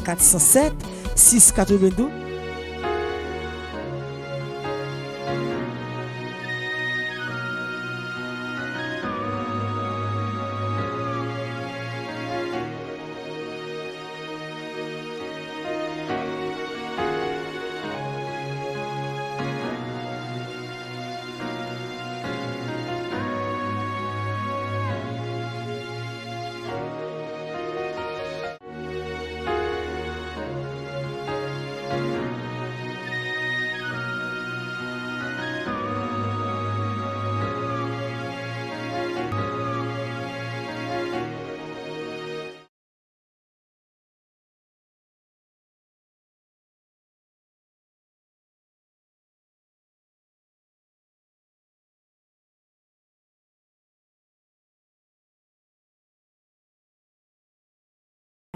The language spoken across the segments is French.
407 692.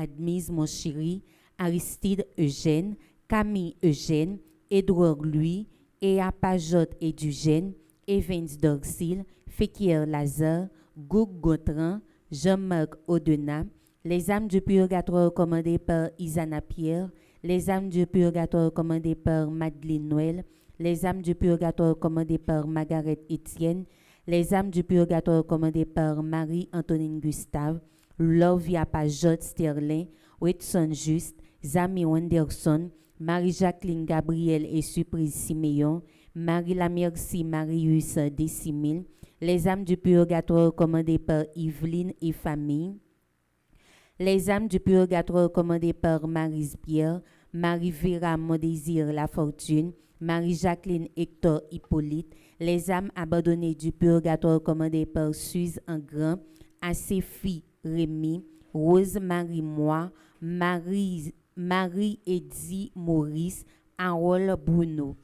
Admise, mon chéri, Aristide Eugène, Camille Eugène, Édouard Louis, Pajot et Dugène, Evans Dorsil, Fekir Lazare, Goug Gautran, Jean-Marc Audenat, les âmes du purgatoire commandées par Isana Pierre, les âmes du purgatoire commandées par Madeleine Noël, les âmes du purgatoire commandées par Margaret Etienne, les âmes du purgatoire commandées par Marie-Antonine Gustave, Lovia Pajot Sterling, Whitson Juste, Zami Wenderson, Marie-Jacqueline Gabriel et Surprise Siméon, Marie-La-Merci Marius Décimile, les âmes du purgatoire commandées par Yveline et famille, les âmes du purgatoire commandées par Marie Pierre, Marie-Vera Mondésir La Fortune, Marie-Jacqueline Hector Hippolyte, les âmes abandonnées du purgatoire commandées par Suze Engrand, Acéphie Rémy, Rose Marie Moi, Marie Eddy Maurice, Harold Bruno.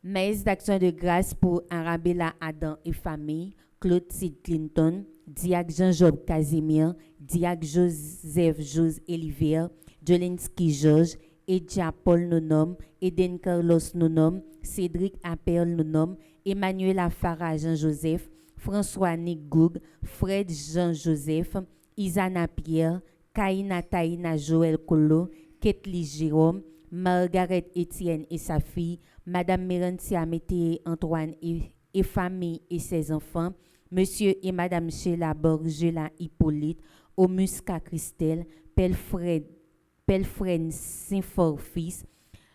Messe d'action de grâce pour Arabella Adam et famille, Clotilde Clinton, Diac Jean-Job Casimir, Diac Joseph Jose Olivier, Jolinski Georges, Edja Paul Nonom, Eden Carlos Nonom, Cédric Appel Nonom, Emmanuel Afara Jean-Joseph, François Nick Goug, Fred Jean-Joseph, Isana Pierre, Kaina Taina Joël Colo, Ketli Jérôme, Margaret Etienne et sa fille, Madame Mérantia Mété Antoine et famille et ses enfants, Monsieur et Madame Sheila Borgela Hippolyte, Omusca Christelle, Pelfred Saint-Fort fils,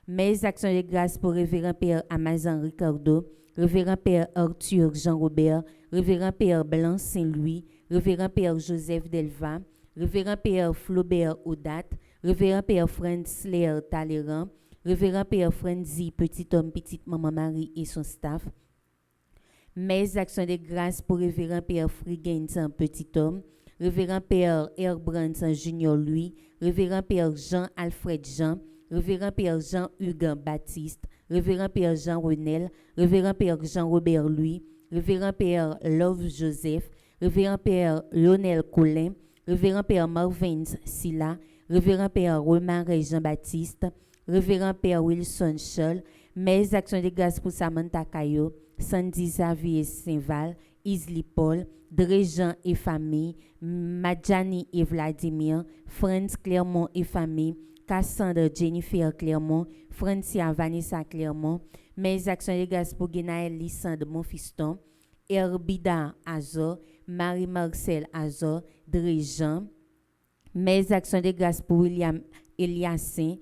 mes actions de grâce pour Révérend Père Amazon Ricardo, Révérend Père Arthur Jean-Robert, Révérend Père Blanc Saint-Louis, Révérend Père Joseph Delva, Révérend Père Flaubert Audat, Révérend Père Franz Léer Talleyrand, Révérend Père Franzi Petit Homme, Petite Maman Marie et son staff, mes actions de grâce pour Révérend Père Frigain Petit Homme, Révérend Père Herbrand Junior Louis, Révérend Père Jean-Alfred Jean, Révérend Père Jean-Hugues Baptiste, Révérend Père Jean Renel, Révérend Père Jean-Robert Louis, Révérend Père Love Joseph, Révérend Père Lionel Colin, Révérend Père Marvin Silla, Révérend Père Romain Jean-Baptiste, Révérend Père Wilson Scholl, mes actions de grâce pour Samantha Caillot, Sandy Xavier Saint-Val, Isli Paul, Dréjean et famille, Madjani et Vladimir, Franz Clermont et famille, Cassandre Jennifer Clermont, Francia Vanessa Clermont, mes actions de grâce pour Guénaël Lissandre Monfiston, Herbida Azor, Marie-Marcel Azor, Dréjean, mes actions de grâce pour William Eliassin,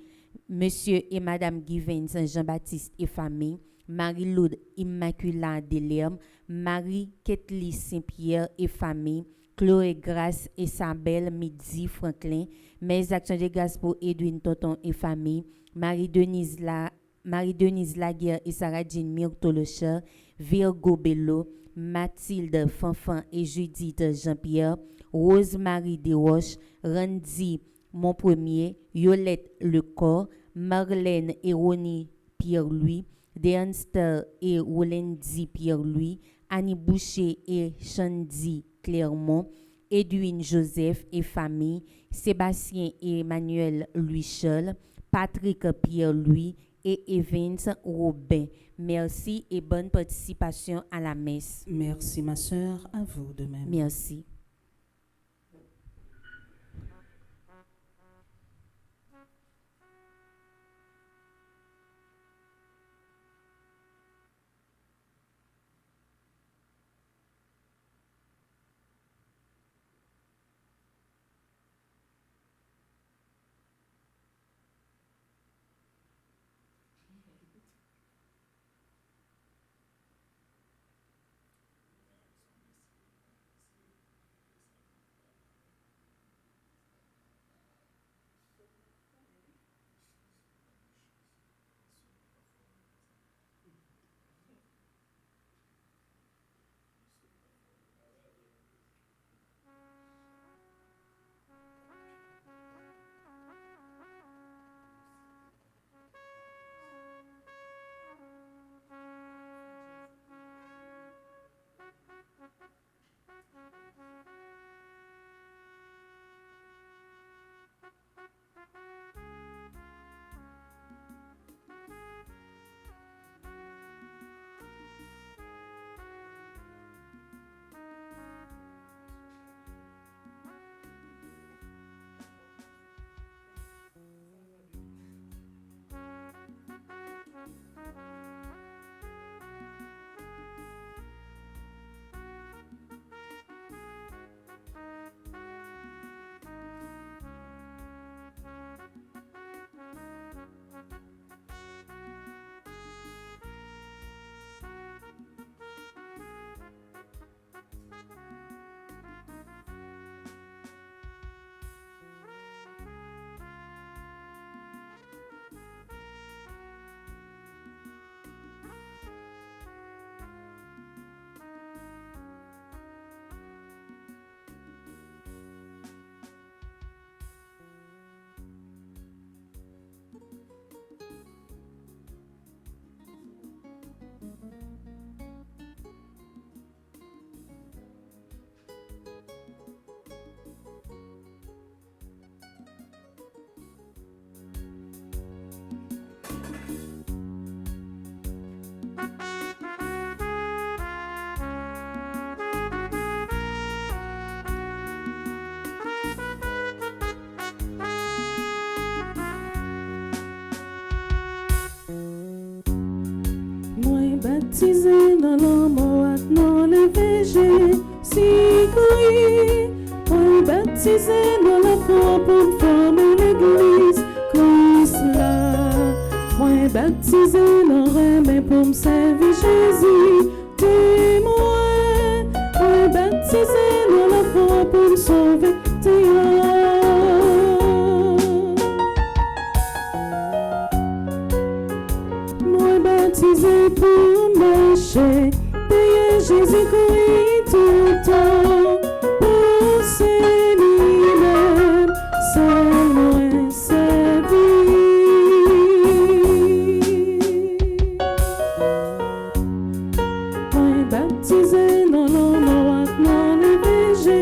Monsieur et Madame Givens Jean-Baptiste et famille, Marie-Laude Immaculata Delerme, Marie-Ketli Saint-Pierre et famille, Chloé Grace Isabelle Midi Franklin, mes actions de grâce pour Edwin Tonton et famille, Marie-Denise Laguerre et Sarah Jean Myrtolocher, Virgo Bello, Mathilde Fanfan et Judith Jean-Pierre, Rose-Marie Desroches, Randy Montpremier, Yolette Lecor, Marlène et Ronnie Pierre-Louis, Deanster et Wolendi Pierre-Louis, Annie Boucher et Chandy Clermont, Edwin Joseph et famille, Sébastien et Emmanuel Louis-Charles, Patrick Pierre-Louis et Evans Robin. Merci et bonne participation à la messe. Merci ma sœur, à vous de même. Merci. baptisé dans l'amour, dans le végé, si couillé. Moi baptisé dans la foi pour former l'église, Christ là. Moi baptisé dans remède pour me servir Jésus, témoin. Moi baptisé dans la foi pour me sauver, moi baptisé pour marcher, payer Jésus-Christ tout le temps, pour c'est lui-même, c'est moi servi. Moi baptisé dans l'eau noire, dans le végé,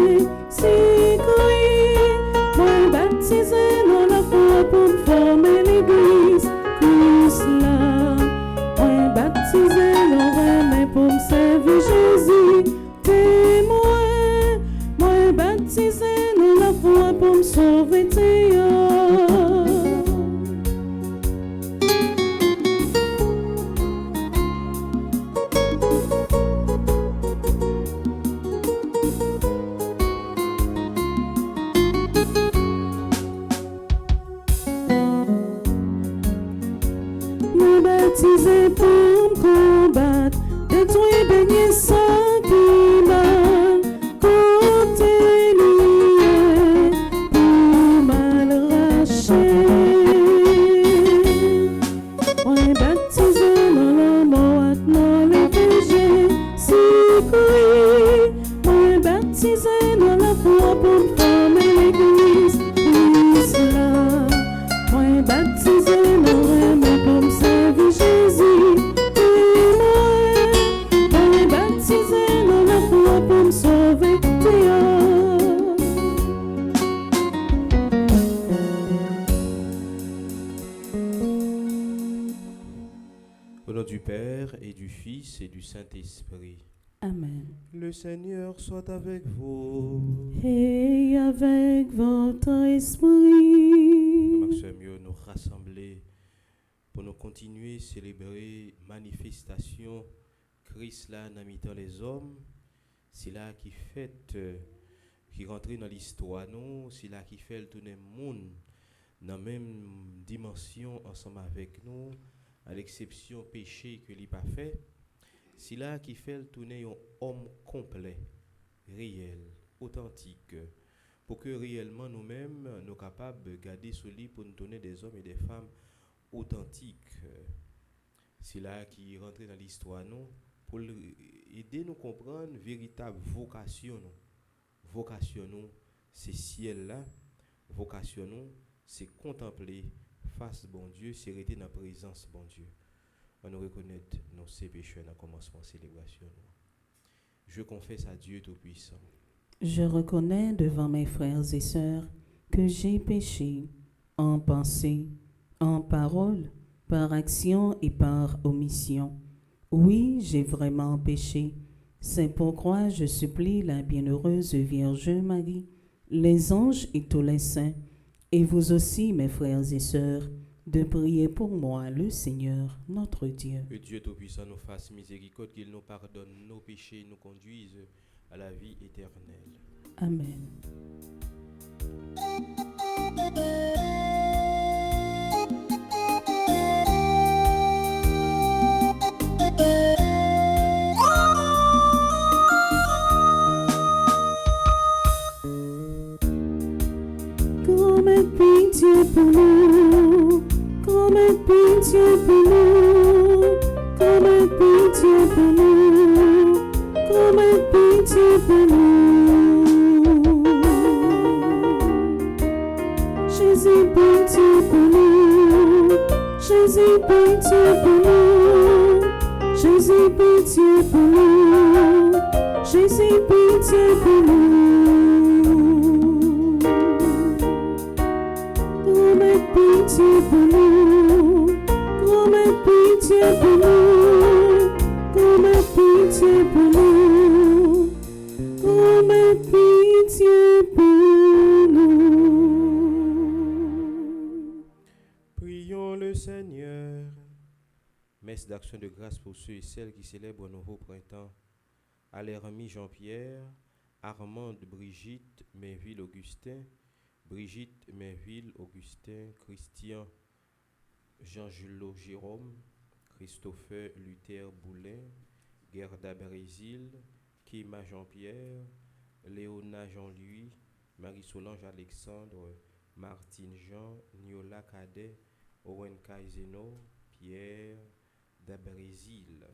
si couille. Moi baptisé dans la foi pour former l'église, Christ là. Moi baptisé dans remède pour me servir Jésus, témoin. Moi baptisé dans la foi pour me sauver, moi baptisé pour me combattre, détruire, baigner sans climat, côté lié, pour mal racher. Moi baptisé dans la mort, dans le végé, si couille. Moi baptisé dans la foi pour me former l'église, Christ là. Moi baptisé dans remède pour me servir Jésus, témoin. Moi baptisé dans la foi pour me sauver, Au nom du Père et du Fils et du Saint-Esprit. Amen. Le Seigneur soit avec vous. Et avec votre esprit. Maxime, nous rassembler pour nous continuer à célébrer manifestation Christ là dans mi-temps les hommes. C'est là qui fait qui rentre dans l'histoire nous, c'est là qui fait le tourner le monde dans la même dimension ensemble avec nous, à l'exception péché que lui pas fait. C'est là qui fait le tourner un homme complet, réel, authentique, pour que réellement nous-mêmes nous capables de garder ce lit pour nous donner des hommes et des femmes authentiques. C'est là qui rentre dans l'histoire nous pour aider nous comprendre véritable vocation nous. Vocation nous, c'est ciel là. Vocation nous, c'est contempler face bon Dieu, c'est rester dans la présence bon Dieu. On nous reconnaît nos péchés dans le commencement de la célébration. Je confesse à Dieu Tout-Puissant. Je reconnais devant mes frères et sœurs que j'ai péché en pensée, en parole, par action et par omission. Oui, j'ai vraiment péché. C'est pourquoi je supplie la bienheureuse Vierge Marie, les anges et tous les saints, et vous aussi, mes frères et sœurs, de prier pour moi, le Seigneur, notre Dieu. Que Dieu Tout-Puissant nous fasse miséricorde, qu'il nous pardonne nos péchés, nous conduise à la vie éternelle. Amen. Comme pitié pour nous, comme pitié pour nous, comme pitié pour nous, comme pitié pour nous. Jésus, pitié pour nous, Jésus, pitié pour nous, Jésus, pitié pour nous, Jésus, pitié pour nous. Pitié pour nous, comme pitié pour nous, comme pitié pour nous, comme pitié pour nous. Prions le Seigneur. Messe d'action de grâce pour ceux et celles qui célèbrent un nouveau printemps. Alermi Jean-Pierre, Armande Brigitte, Mainville Augustin, Brigitte Mainville Augustin, Christian Jean-Julot Jérôme, Christopher Luther Boulin, Gerda Brésil, Kima Jean-Pierre, Léona Jean-Louis, Marie-Solange Alexandre, Martine Jean, Niola Cadet, Owen Kaizeno, Pierre d'Abrésil.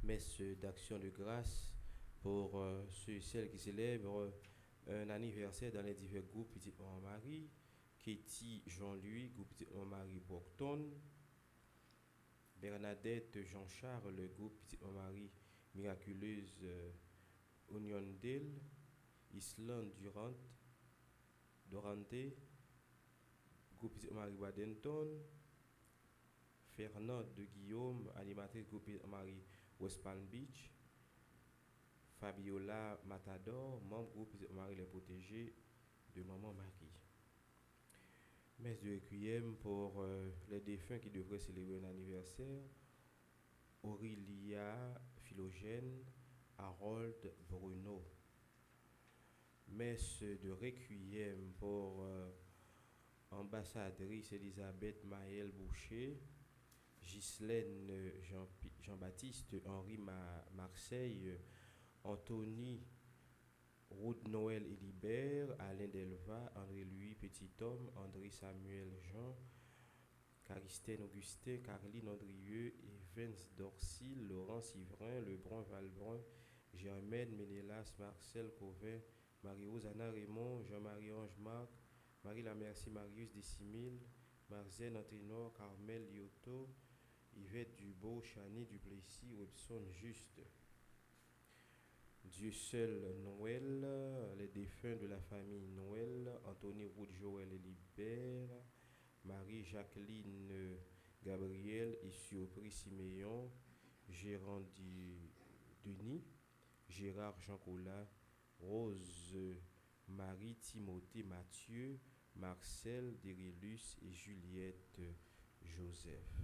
Messe d'action de grâce pour ceux et celles qui célèbrent un anniversaire dans les divers groupes Petit Marie, Katie Jean-Louis, groupe Petit Marie Brockton, Bernadette Jean-Charles, le groupe Petit Marie Miraculeuse Uniondale, Islande Dorante, groupe Petit Marie Wadenton, Fernand de Guillaume, animatrice groupe Petit Marie West Palm Beach, Fabiola Matador, membre groupe Petit Marie Les Protégés de Maman Marie. Messe de requiem pour les défunts qui devraient célébrer un anniversaire. Aurélia Philogène, Harold Bruno. Messe de requiem pour ambassadrice Elisabeth Maëlle Boucher, Ghislaine Jean-Baptiste Henri Marseille, Anthony Rude Noël Élibert, Alain Delva, André-Louis Petit-Homme, André Samuel Jean, Caristène Augustin, Caroline Andrieux, Evans Dorcil, Laurent Sivrin, Lebrun Valbrun, Germaine Ménélas, Marcel Covin, Marie-Rose Anna Raymond, Jean-Marie Ange Marc, Marie Lamercie Marius Décimile, Marzen Anténor, Carmel Lyoto, Yvette Dubeau, Chani Duplessis, Webson Juste. Dieu seul Noël, les défunts de la famille Noël, Anthony Roud Joël Élibert, Marie-Jacqueline Gabriel et Surpris Siméon, Gérard Denis, Gérard Jean Collat, Rose Marie Timothée Mathieu, Marcel Dérélus et Juliette Joseph.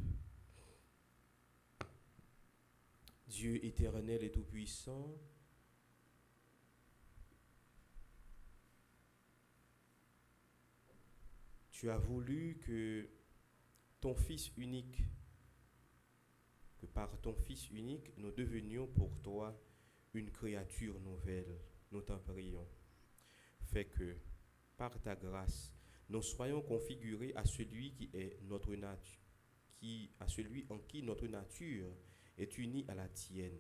Dieu éternel et tout-puissant, tu as voulu que ton Fils unique, que par ton Fils unique, nous devenions pour toi une créature nouvelle. Nous t'en prions. Fais que, par ta grâce, nous soyons configurés à celui qui est notre nature, à celui en qui notre nature est unie à la tienne,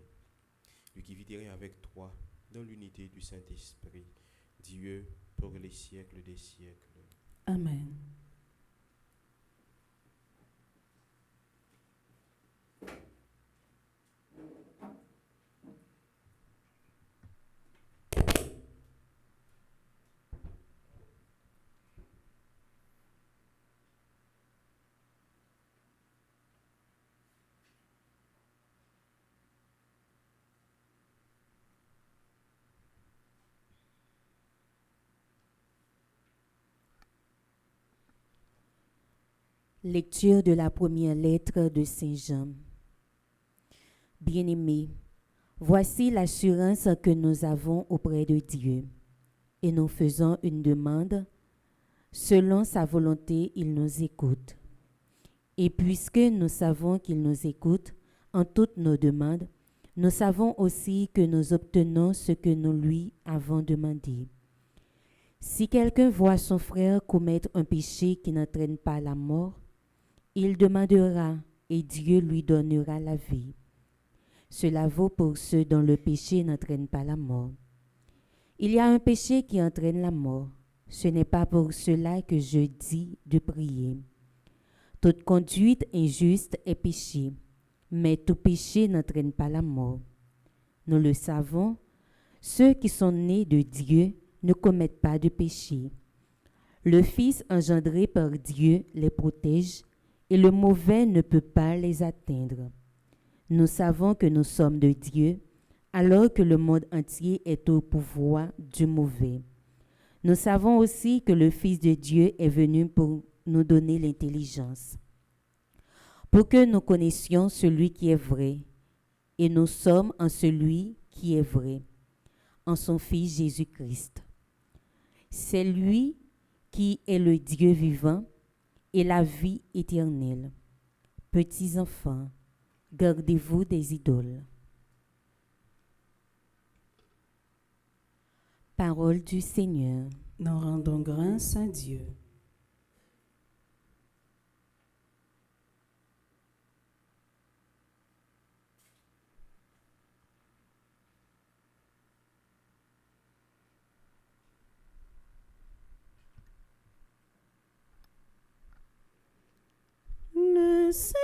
lui qui vit avec toi dans l'unité du Saint-Esprit, Dieu pour les siècles des siècles. Amen. Lecture de la première lettre de Saint Jean. Bien-aimés, voici l'assurance que nous avons auprès de Dieu, et nous faisons une demande. Selon sa volonté, il nous écoute. Et puisque nous savons qu'il nous écoute en toutes nos demandes, nous savons aussi que nous obtenons ce que nous lui avons demandé. Si quelqu'un voit son frère commettre un péché qui n'entraîne pas la mort, il demandera et Dieu lui donnera la vie. Cela vaut pour ceux dont le péché n'entraîne pas la mort. Il y a un péché qui entraîne la mort. Ce n'est pas pour cela que je dis de prier. Toute conduite injuste est péché, mais tout péché n'entraîne pas la mort. Nous le savons, ceux qui sont nés de Dieu ne commettent pas de péché. Le Fils engendré par Dieu les protège et le mauvais ne peut pas les atteindre. Nous savons que nous sommes de Dieu, alors que le monde entier est au pouvoir du mauvais. Nous savons aussi que le Fils de Dieu est venu pour nous donner l'intelligence. pour que nous connaissions celui qui est vrai. Et nous sommes en celui qui est vrai, en son Fils Jésus-Christ. C'est lui qui est le Dieu vivant et la vie éternelle. Petits enfants, gardez-vous des idoles. Parole du Seigneur. Nous rendons grâce à Dieu. Le Seigneur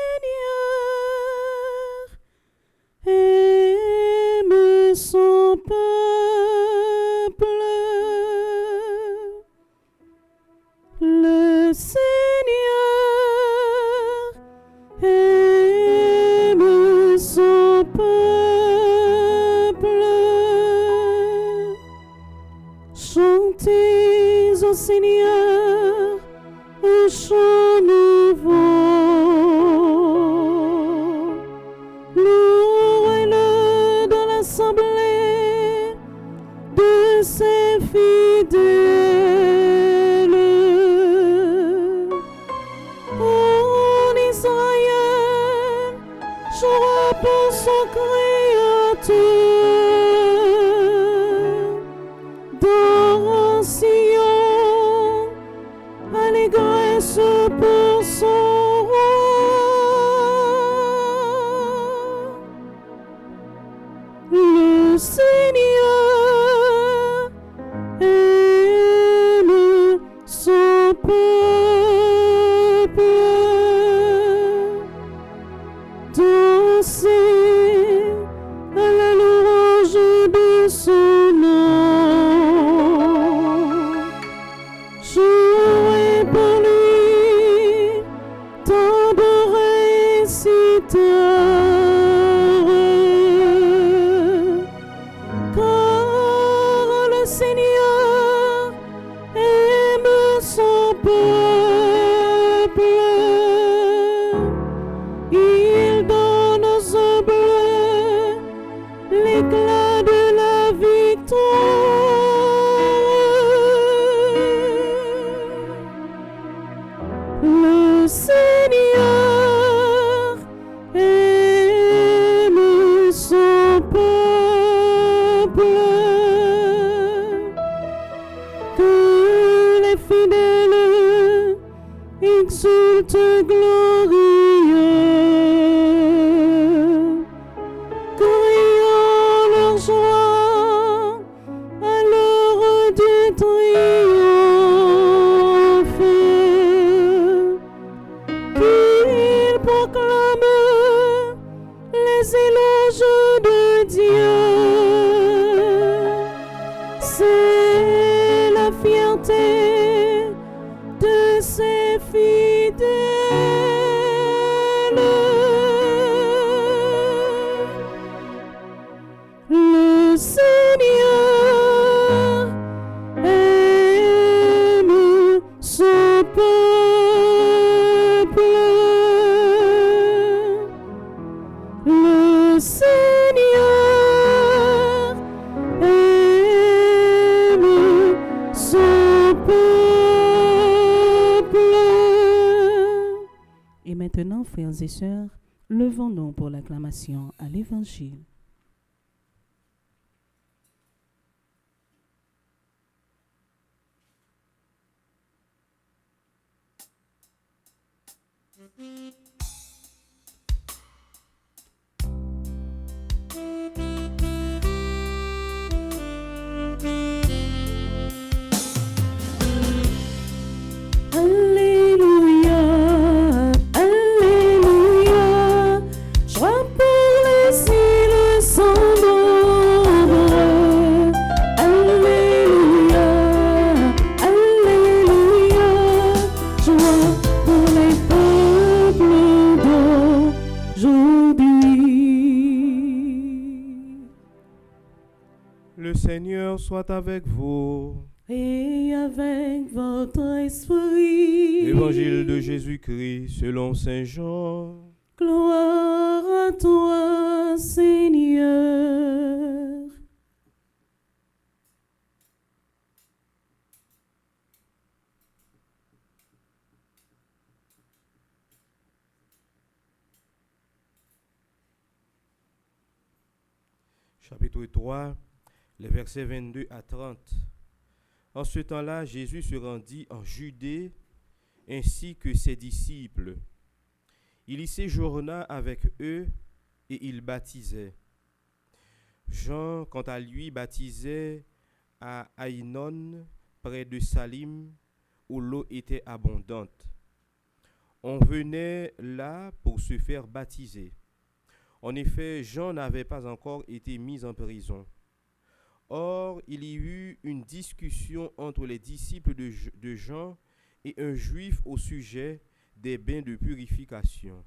aime son peuple. Le Seigneur aime son peuple. Chantez au Seigneur un chant nouveau. Louez-le dans l'assemblée de ses fidèles. En Israël, jouera pour son Créateur. Dans Sion, allégresse pour son roi. Le Seigneur aime son peuple. Dansez à la louange de son nom. Jouez pour lui, tambour et cithare. Car le Seigneur aime son peuple. Il donne aux humbles l'éclat de la victoire. Le Seigneur aime son peuple. Que les fidèles exultent glorieux, criant leur joie à l'heure du triomphe. Qu'ils proclament les éloges de Dieu. C'est la fierté de ses fidèles. Le Seigneur aime son peuple. Le Seigneur aime son peuple. Et maintenant, frères et sœurs, levons-nous pour l'acclamation à l'Évangile. Alléluia, Alléluia, joie pour les îles sans nombre. Alléluia, Alléluia, joie pour les peuples d'aujourd'hui. Le Seigneur soit avec vous. Et avec votre esprit. Évangile de Jésus-Christ selon Saint Jean. Gloire à toi, Seigneur. Chapitre 3, les versets 22 à 30. En ce temps-là, Jésus se rendit en Judée ainsi que ses disciples. Il y séjourna avec eux et il baptisait. Jean, quant à lui, baptisait à Aïnon, près de Salim, où l'eau était abondante. On venait là pour se faire baptiser. En effet, Jean n'avait pas encore été mis en prison. Or, il y eut une discussion entre les disciples de Jean et un juif au sujet des bains de purification.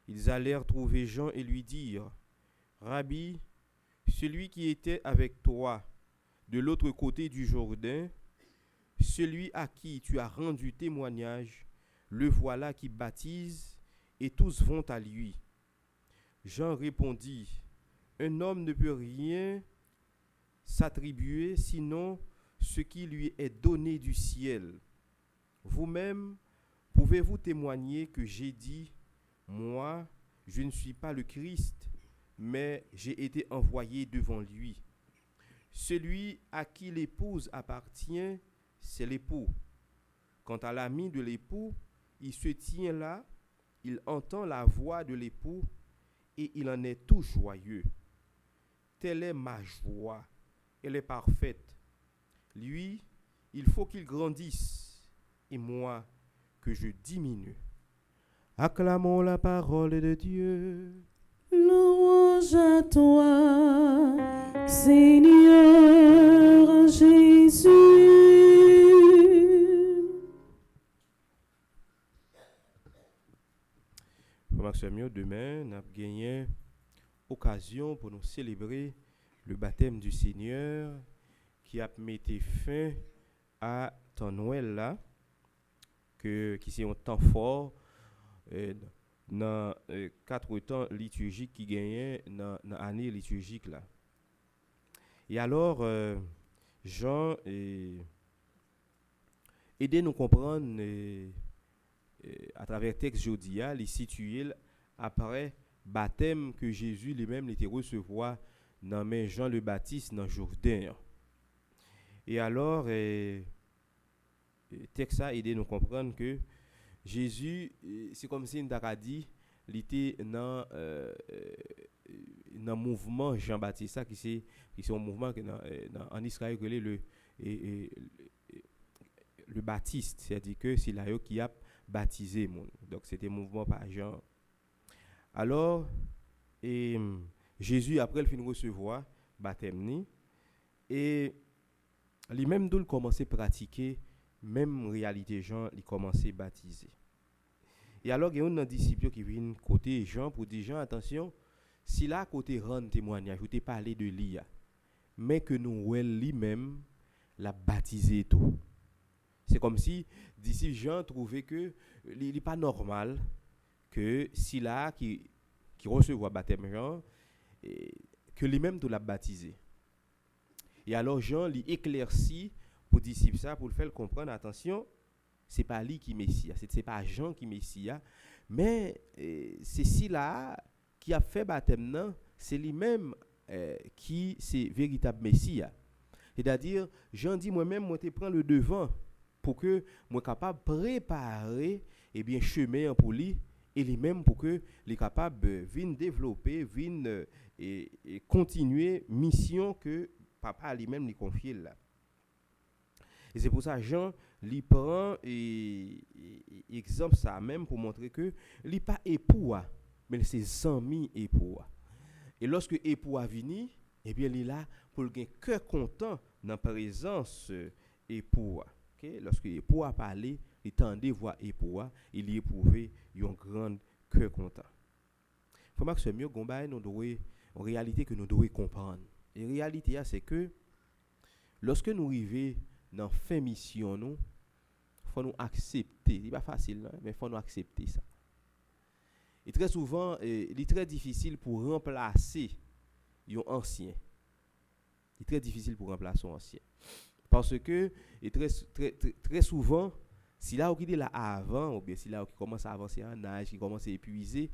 Ils allèrent trouver Jean et lui dirent, « Rabbi, celui qui était avec toi de l'autre côté du Jourdain, celui à qui tu as rendu témoignage, le voilà qui baptise, et tous vont à lui. » Jean répondit, « Un homme ne peut rien s'attribuer sinon ce qui lui est donné du ciel. Vous-même, pouvez-vous témoigner que j'ai dit, moi, je ne suis pas le Christ, mais j'ai été envoyé devant lui. Celui à qui l'épouse appartient, c'est l'époux. Quant à l'ami de l'époux, il se tient là, il entend la voix de l'époux et il en est tout joyeux. Telle est ma joie, elle est parfaite. Lui, il faut qu'il grandisse, et moi, que je diminue. Acclamons la parole de Dieu. Louange à toi, Seigneur Jésus. Frère demain, nous avons gagné occasion pour nous célébrer le baptême du Seigneur qui a mis fin à ton Noël là, qui c'est un temps fort dans 4 temps liturgiques qui gagnent dans l'année liturgique là. Et alors, Jean aidez nous comprendre à travers le texte Jodia, les situé après baptême que Jésus lui-même était recevoir dans main Jean le Baptiste dans Jourdain. Et alors, texte ça aidez nous comprendre que Jésus, c'est comme si on a dit, il était dans le mouvement Jean-Baptiste, qui c'est un mouvement que en Israël que le Baptiste, c'est-à-dire que c'est là qui a baptisé. Donc c'était un mouvement par Jean. Alors, Jésus, après, il finit de recevoir baptême, et lui-même, il commençait à pratiquer même réalité Jean, il commençait à baptiser. Et alors, il y a un disciple qui vient côté Jean pour dire, Jean, attention, si là, côté rendre témoignage, je t'ai parlé de l'IA, mais que nous, lui-même, l'a baptisé tout. C'est comme si, disciple Jean trouvait que il n'est pas normal que si là, qui recevait baptême Jean, que lui-même tout l'a baptisé. Et alors, Jean lui éclaircit pour disciple ça, pour le faire comprendre, attention, c'est pas lui qui Messie, c'est pas Jean qui Messie, mais c'est si là qui a fait baptême non, c'est lui-même qui c'est véritable Messie. C'est-à-dire Jean dit moi-même moi te prends le devant pour que moi capable préparer et bien chemin pour lui et lui-même pour que les capable vienne développer, vienne et continuer mission que papa lui-même lui confie là. Et c'est pour ça Jean lui prend exemple ça même pour montrer que lui pas époux mais c'est amis époux. Et lorsque époux a venu, eh bien il est là pour le cœur content dans présence époux. Okay? Lorsque époux a parlé, il tendait voir époux, il y éprouvé un grand cœur content. Faut que ce mieux gomba nous doit en réalité que nous devons comprendre. Et réalité c'est que lorsque nous arrivons dans fin mission nous faut nous accepter, c'est pas facile mais faut nous accepter ça. Et très souvent, il est très difficile pour remplacer un ancien. Il est très difficile pour remplacer un ancien. Parce que, et très souvent, si là qui est là avant, ou bien si là qui commence à avancer en âge, qui commence à épuiser,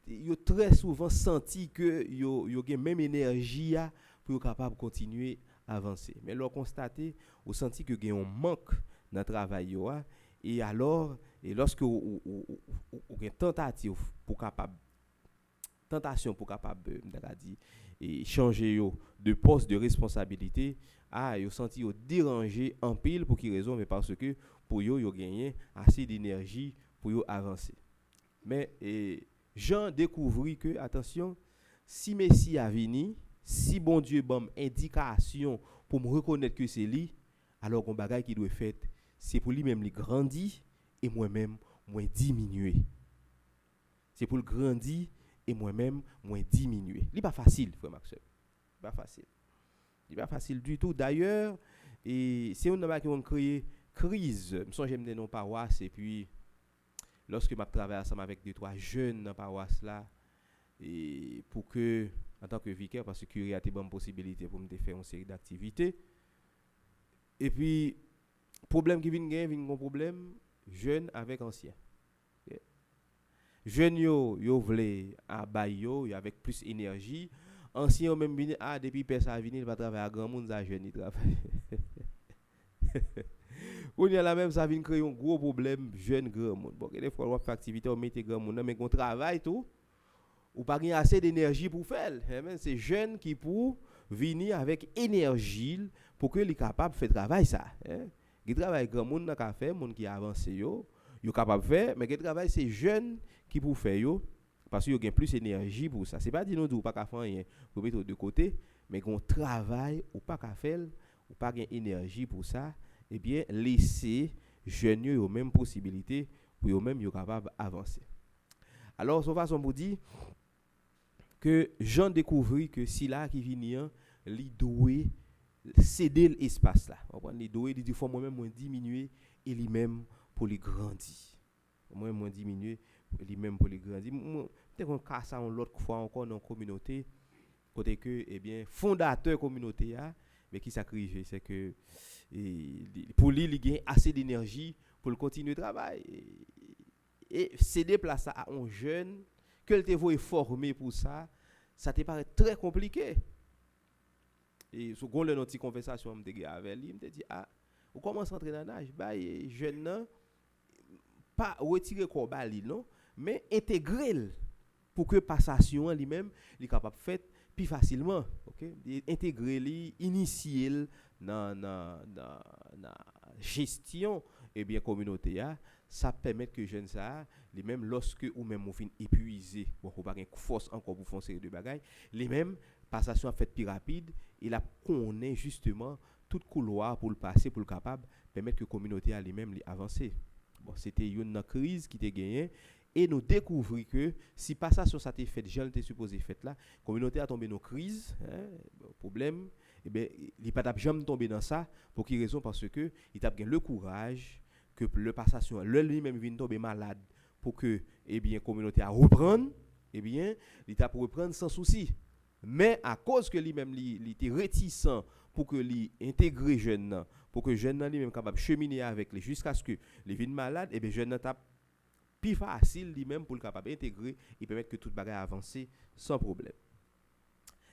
il a très souvent senti que il a même énergie pour être capable de continuer à avancer. Mais là, constaté, vous senti que il y a un manque dans le travail. Et alors, et lorsque vous avez une tentative pour capable, tentation pour capable et changer de poste de responsabilité, vous senti dérangé en pile pour quelle raison? Mais parce que pour vous gagné assez d'énergie pour avancer. Mais Jean découvrit que, attention, si Messie a venu, si bon Dieu donne indication pour me reconnaître que c'est lui, alors qu'on bagaille qui doit être fait, c'est pour lui-même lui grandir et moi-même moi diminuer. C'est pour le grandir et moi-même moi diminuer. Ce n'est pas facile, frère Maxime. Ce n'est pas facile. Ce n'est pas facile du tout. D'ailleurs, et c'est un qui ont créé crise. Je me souviens de nos paroisses et puis lorsque je travaille ensemble avec 2-3 jeunes dans la paroisse là, et pour que, en tant que vicaire, parce que le curé a des bonnes possibilités pour me faire une série d'activités. Et puis, problème qui vient un problème, jeune avec ancien. Okay. Jeune yo voulait à bayo, avec plus énergie. Ancien même venu depuis personne a venu, il va travailler à grand monde, ça jeune il travaille. On y a la même, ça vient créer un gros problème jeune grand monde. Bon, des fois on fait activité, on met grand monde, mais on travaille tout. Ou pas assez d'énergie pour faire. C'est jeune qui pour venir avec énergie pour que les capable de faire travail ça. Qui travaille grand monde dans café, monde qui avance yo capable de faire, mais qui travaille c'est jeune qui pour faire yo parce qu'il y a plus d'énergie pour ça. C'est pas dire nous pas qu'à faire rien, pour mettre de côté, mais qu'on travaille ou pas qu'à faire ou pas gain énergie pour ça, eh bien laisser jeunes yo même possibilité pour eux même yo capable avancer. Alors son façon pour dire que Jean découvrit que si là qui vient, il doit céder l'espace là. Il doit il faut moi-même moins diminuer et lui-même pour les grandir. Moi moins diminuer et lui-même pour les grandir. Peut-être qu'on casse ça l'autre fois encore dans la communauté côté que eh bien fondateur communauté mais qui s'acrive c'est que pour lui il gagne assez d'énergie pour le continuer travail et céder place à un jeune que te voit former pour ça te paraît très compliqué. Et second le notre conversation avec lui me dit on commence à entrer dans l'âge jeune nan pas retirer combat non mais intégrer pour que passation lui-même il capable faire plus facilement, OK, intégrer lui initier dans gestion et bien communauté ça permet que jeune ça les mêmes lorsque ou même on fin épuisé bon ou pas gain force encore pour faire série de bagailles les mêmes passation a fait plus rapide il a connaît justement toute couloir pour le passer pour le capable permettre que communauté a les mêmes avancer. Bon c'était une crise qui était gagnée et nous découvrir que si passation ça t'est fait jeune t'es supposé fait là communauté a tombé dans crise problème et ben il pas jamais tomber dans ça pour quelle raison parce que il t'a gagné le courage que le passation lui-même vient tomber malade pour que eh bien communauté a reprendre eh bien il t'a pour reprendre sans souci mais à cause que lui-même il était réticent pour que lui intégrer jeune pour que jeune lui-même capable cheminer avec lui jusqu'à ce que il vienne malade et bien jeune t'a plus facile lui-même pour le capable intégrer et permettre que toute bagarre avance sans problème.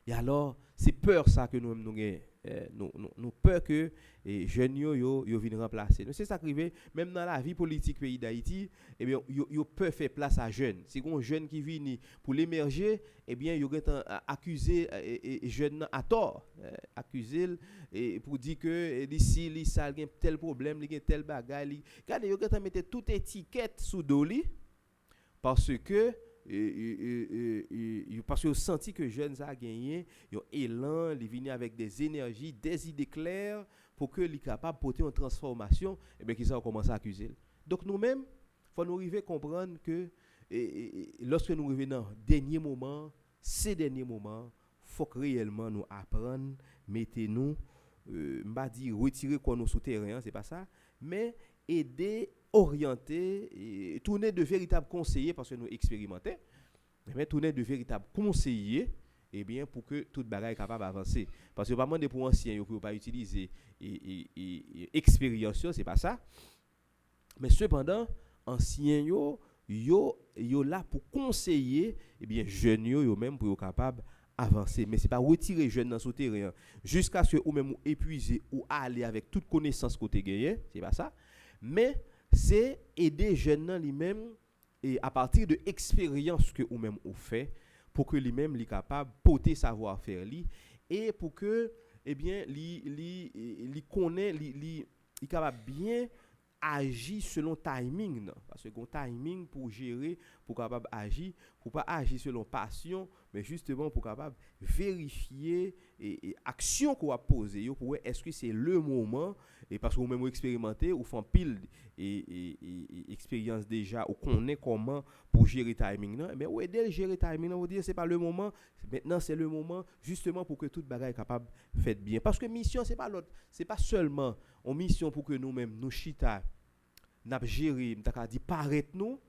Et alors c'est peur ça que nous peur que jeunes yo viennent remplacer. C'est ça qui arrive même dans la vie politique pays d'Haïti et bien yo peur faire place à jeunes. Si un jeune qui vient pour l'émerger et bien yo accuser jeune à tort, accuser et pour dire que d'ici li ça gagne tel problème, li gagne tel bagaille, regardez yo mettre toute étiquette sous doli parce que parce que vous senti que jeunes a gagné un élan, ils viennent avec des énergies, des idées claires pour que les capables porter une transformation et bien qu'ils ont commencé à accuser. Donc nous-mêmes faut nous arriver comprendre que lorsque nous arrivons dans dernier moment, ces derniers moments, faut que réellement nous apprendre, mettez-nous pas dire retirer quoi nous souterrains, c'est pas ça, mais aider orienter et tourner de véritables conseillers parce que nous expérimentons mais tourner de véritables conseillers et bien pour que toute bagaille capable d'avancer parce que pas demander pour ancien yo pour pas utiliser et expérience c'est pas ça mais cependant ancien yo là pour conseiller et bien jeunes yo même pour capable avancer mais c'est pas retirer jeunes dans souterrain jusqu'à ce que ou même épuiser ou aller avec toute connaissance côté gagné c'est pas ça mais c'est aider jeunes lui-même et à partir de expérience que ou même ou fait pour que lui-même li capable porter savoir-faire li et pour que eh bien li connaît li capable bien agir selon timing non? Parce que timing pour gérer pour capable agir pour pas agir selon passion mais justement pour capable vérifier et action qu'on a posé pour est-ce que c'est le moment et parce que vous même expérimenté ou font pile et expérience déjà ou connaît comment pour gérer timing non mais ouais dès gérer timing on veut dire c'est pas le moment maintenant c'est le moment justement pour que toute bagaille capable fait bien parce que mission c'est pas l'autre c'est pas seulement une mission pour que nous-mêmes nous chita n'a gérer m'ta dit paraître nous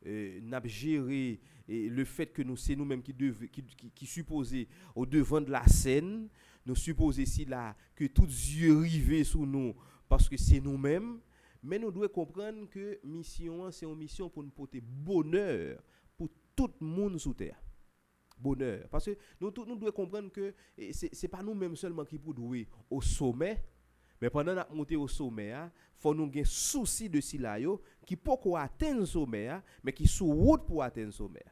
n'a gérer le fait que nous c'est nous-mêmes qui supposé au devant de la scène nous supposé si là que tous yeux rivés sur nous parce que c'est nous-mêmes mais nous devons comprendre que mission c'est une mission pour nous porter bonheur pour tout le monde sur terre bonheur parce que nous devons comprendre que c'est pas nous-mêmes seulement qui pour douer au sommet mais pendant qu'on monter au sommet faut nous gain souci de si là yo qui pas qu'on atteindre le sommet mais qui sous route pour atteindre le sommet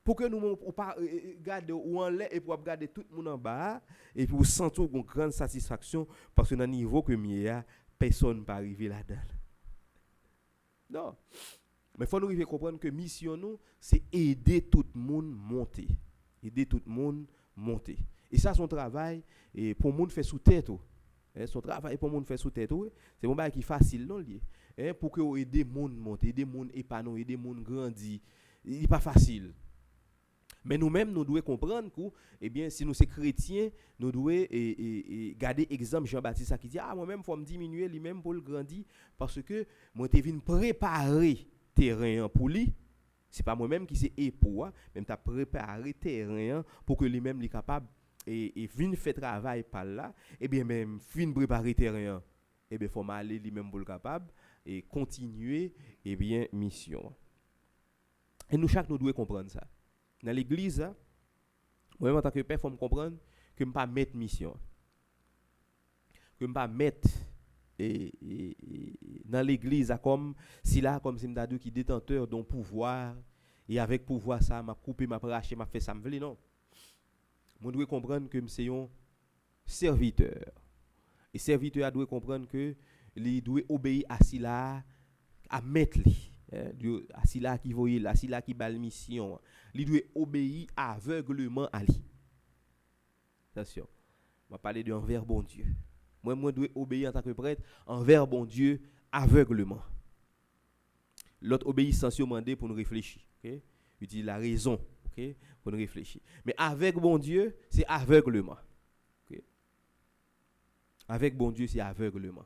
pour que nous on pas garder ou en l'air et pour garder tout le monde en bas et puis sentir une grande satisfaction parce que dans niveau que mieux personne pas arriver là-dedans non mais faut nous arriver comprendre que mission nous c'est aider tout le monde monter et ça son travail et pour monde fait sous tête son travail pour monde fait sous tête c'est bon bail qui facile non lié pour que aider monde monter aider monde épanouir aider monde grandir il pas facile mais nous-mêmes nous devons comprendre que eh bien si nous sommes chrétiens nous devons garder exemple Jean-Baptiste qui dit moi-même faut me diminuer lui-même pour le grandir parce que moi t'ai vinn préparer terrain pour lui c'est pas moi-même qui c'est époux même t'as préparé terrain pour que lui-même il capable et vinn faire travail par là et bien même vinn préparer terrain et bien faut m'aller lui-même pour le capable et continuer et bien mission et nous chaque nous devons comprendre ça dans l'église moi en tant que père faut me comprendre que me pas mettre mission que me pas mettre dans l'église comme si là comme si m'ta dit qui détenteur d'un pouvoir et avec pouvoir ça m'a coupé m'a arraché m'a fait ça me veut non moi doit comprendre que c'est un serviteur et serviteur doit comprendre que il doit obéir à cela à mettre lui à cela qui voyait à cela qui bal mission il doit obéir aveuglement à lui attention on va parler de envers bon Dieu moi dois obéir en tant que prêtre envers bon Dieu aveuglement l'autre obéissance demandé pour nous réfléchir OK utilise la raison OK pour nous réfléchir mais avec bon Dieu c'est aveuglement OK avec bon Dieu c'est aveuglement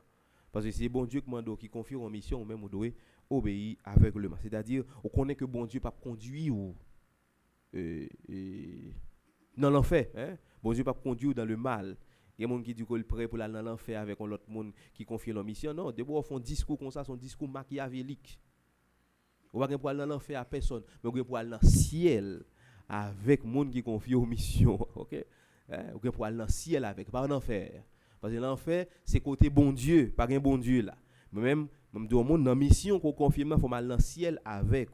parce que c'est bon Dieu qui confie en mission ou même on doit obéir aveuglement c'est-à-dire on connaît que bon Dieu pas conduire ou dans l'enfer bon Dieu pas conduire dans le mal il y a des gens qui disent qu'il est prêt pour aller dans l'enfer avec l'autre monde qui confie leur mission non d'abord on fait un discours comme ça son discours machiavélique on va pas pour aller dans l'enfer à personne mais on va pour aller dans le ciel avec monde qui confie aux missions OK on va pour aller dans le ciel avec pas en enfer parce que l'enfer c'est côté bon Dieu pas un bon Dieu là mais même do monde dans mission qu'on confirme faut aller dans le ciel avec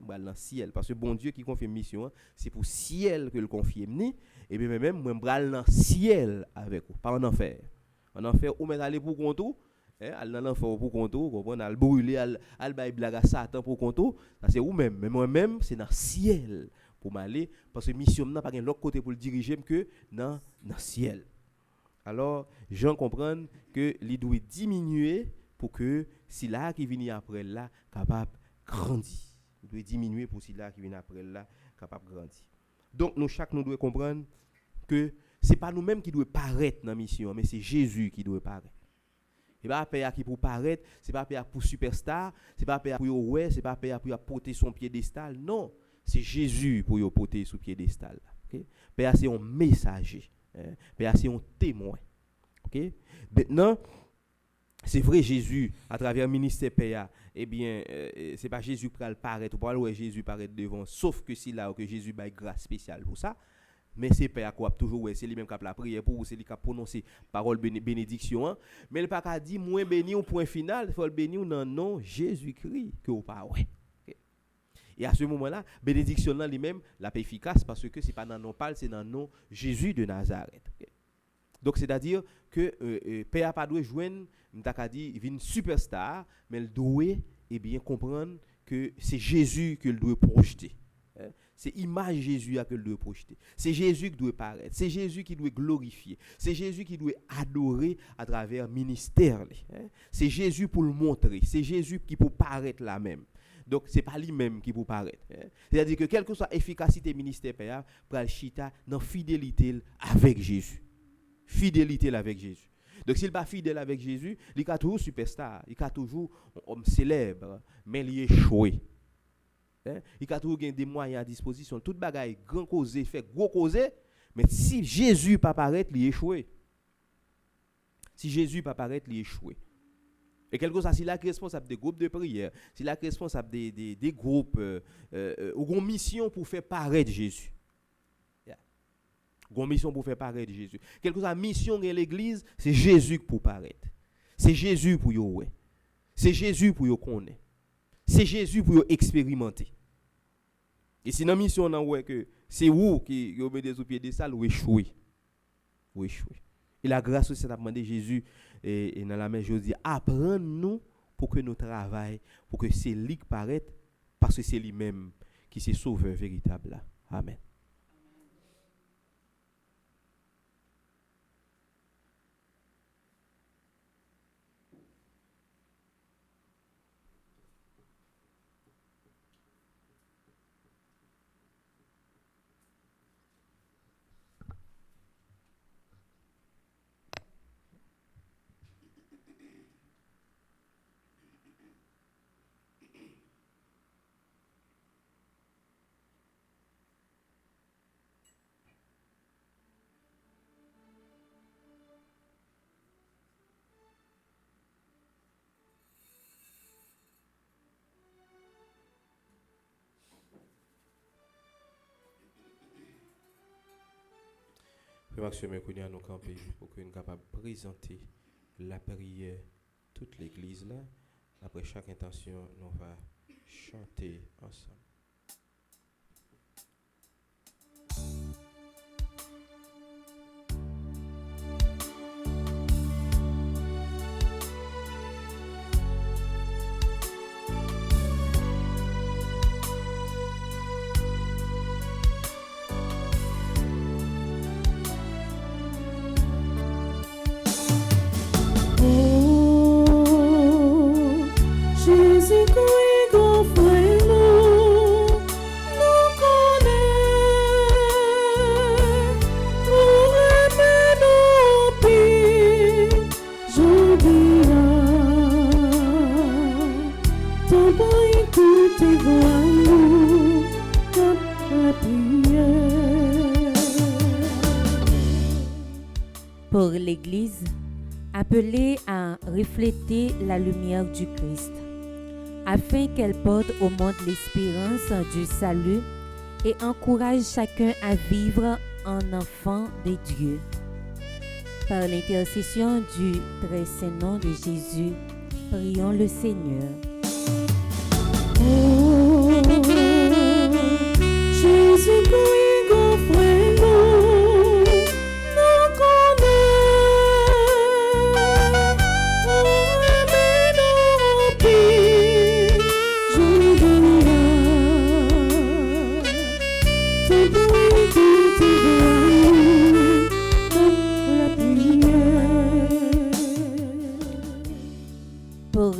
dans le ciel parce que bon Dieu qui confie mission c'est pour ciel que le confirme ni et bien même moi bral dans ciel avec vous pas en enfer ou mais aller pour contou aller dans l'enfer pour contou comprendre al brûler al bail blague à Satan pour contou ça c'est ou même mais moi même c'est dans ciel pour m'aller parce que mission n'a pas l'autre côté pour le diriger que dans ciel alors Jean comprendre que il doit diminuer pour que si là qui vient après là capable grandir il doit diminuer pour si là qui vient après là capable grandir donc nous chaque nous doit comprendre que c'est pas nous-mêmes qui doit paraître dans la mission mais c'est Jésus qui doit paraître c'est pas père qui pour paraître c'est pas père pour superstar c'est pas père pour ouais c'est pas père pour porter son piédestal non c'est Jésus pour yo porter sous piédestal. OK? Père c'est un messager. Père c'est un témoin. OK? Maintenant, c'est vrai Jésus à travers le ministère Père, eh bien c'est pas Jésus qui va le paraître ou pas ouais Jésus paraître devant sauf que si là que Jésus bail grâce spéciale pour ça. Mais c'est Père qui a toujours ouais, c'est lui même qui a la prière pour c'est lui qui a prononcé parole bénédiction hein? Mais il pas qu'a dit moins béni au point final, il faut le bénir dans le nom Jésus-Christ que ou pas ouais. Okay. Et à ce moment-là, bénédiction là lui-même la pas efficace parce que c'est pas dans nom parle, c'est dans le nom Jésus de Nazareth. Okay. Donc c'est-à-dire que Père pas doit joindre m'ta dit une superstar, mais il doit eh bien comprendre que c'est Jésus que il doit projeter. C'est image Jésus que il doit projeter. C'est Jésus qui doit paraître. C'est Jésus qui doit glorifier. C'est Jésus qui doit adorer à travers le ministère. C'est Jésus pour le montrer. C'est Jésus qui peut paraître là même. Donc c'est pas lui-même qui peut paraître. C'est-à-dire que quelle que soit l'efficacité ministère Père, pral chita dans fidélité avec Jésus. Fidélité avec Jésus. Donc s'il n'est pas fidèle avec Jésus, il est toujours superstar, il est toujours homme célèbre, mais il est échoué. Il a toujours des moyens à disposition, toute bagaille grand causé fait gros causé, mais si Jésus pas paraître, il est échoué. Si Jésus pas paraître, il est échoué. Et quelque chose s'il est responsable des groupes de prière, s'il est responsable des groupes ou une mission pour faire paraître Jésus. Une mission pour faire paraître Jésus. Quelque chose mission dans l'église, c'est Jésus pour paraître. C'est Jésus pour yo ouais. C'est Jésus pour yo connaître. C'est Jésus pour expérimenter. Et si dans la mission, on voit que c'est vous qui mettez au pied de ça, vous échouez. Vous échouez. Et la grâce aussi, ça a demandé Jésus, et dans la main, je dis, apprends-nous pour que nous travaillions, pour que c'est lui qui paraît, parce que c'est lui-même qui est sauveur véritable. Amen. Maxime Kounia nous camper pour que nous capable présenter la prière toute l'église là. Après chaque intention, nous va chanter ensemble. Pour l'Église, appelée à refléter la lumière du Christ, afin qu'elle porte au monde l'espérance du salut et encourage chacun à vivre en enfant de Dieu. Par l'intercession du très saint nom de Jésus, prions le Seigneur. Oh, Jésus,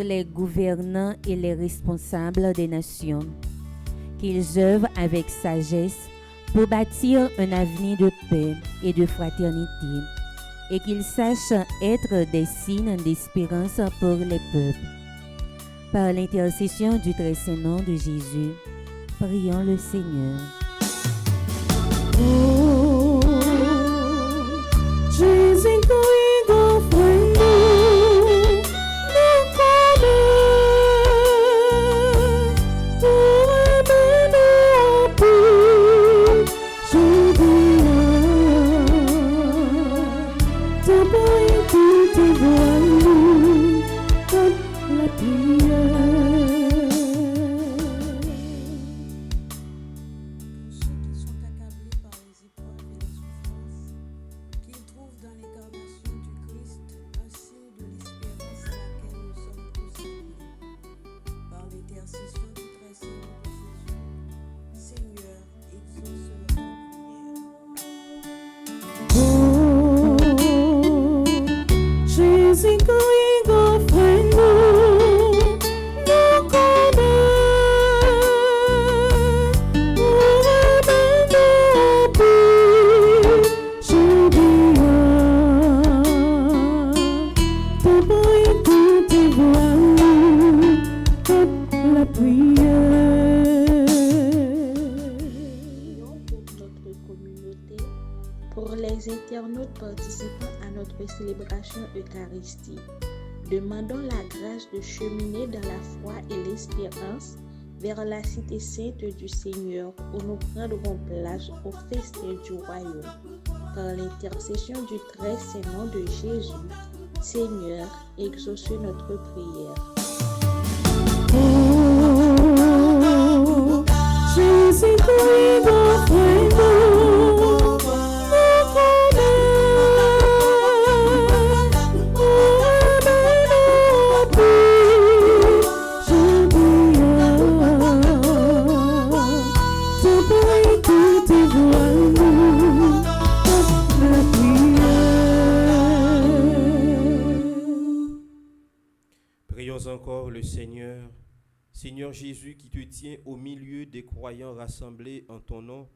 les gouvernants et les responsables des nations, qu'ils œuvrent avec sagesse pour bâtir un avenir de paix et de fraternité, et qu'ils sachent être des signes d'espérance pour les peuples. Par l'intercession du très saint nom de Jésus, Prions le Seigneur. Oh, Jésus, qui offre nous connaît pour aimer nos pays. Je dis, ta bonté te voit nous comme la prière. Ceux qui sont accablés par les épreuves et les souffrances, qu'ils trouvent dans l'incarnation du Christ un signe de l'espérance à laquelle nous sommes tous appelés. Par l'intercession du très saint de Jésus, Seigneur, exauce notre prière. Oh, Jésus, qui offre nous connaît pour aimer nos pays. Je dis, ta bonté te voit nous comme la prière. Prions pour notre communauté, pour les internautes participant à notre célébration eucharistique. Demandons la grâce de cheminer dans la foi et l'espérance vers la cité sainte du Seigneur, où nous prendrons place au festin du royaume. Par l'intercession du très saint nom de Jésus, Seigneur, exauce notre prière. Oh, Jésus, qui offre nous connaît pour aimer nos pays. Je dis, ta bonté te voit nous comme la prière. Prions encore le Seigneur. Seigneur Jésus qui te tiens au milieu des croyants rassemblés en ton nom,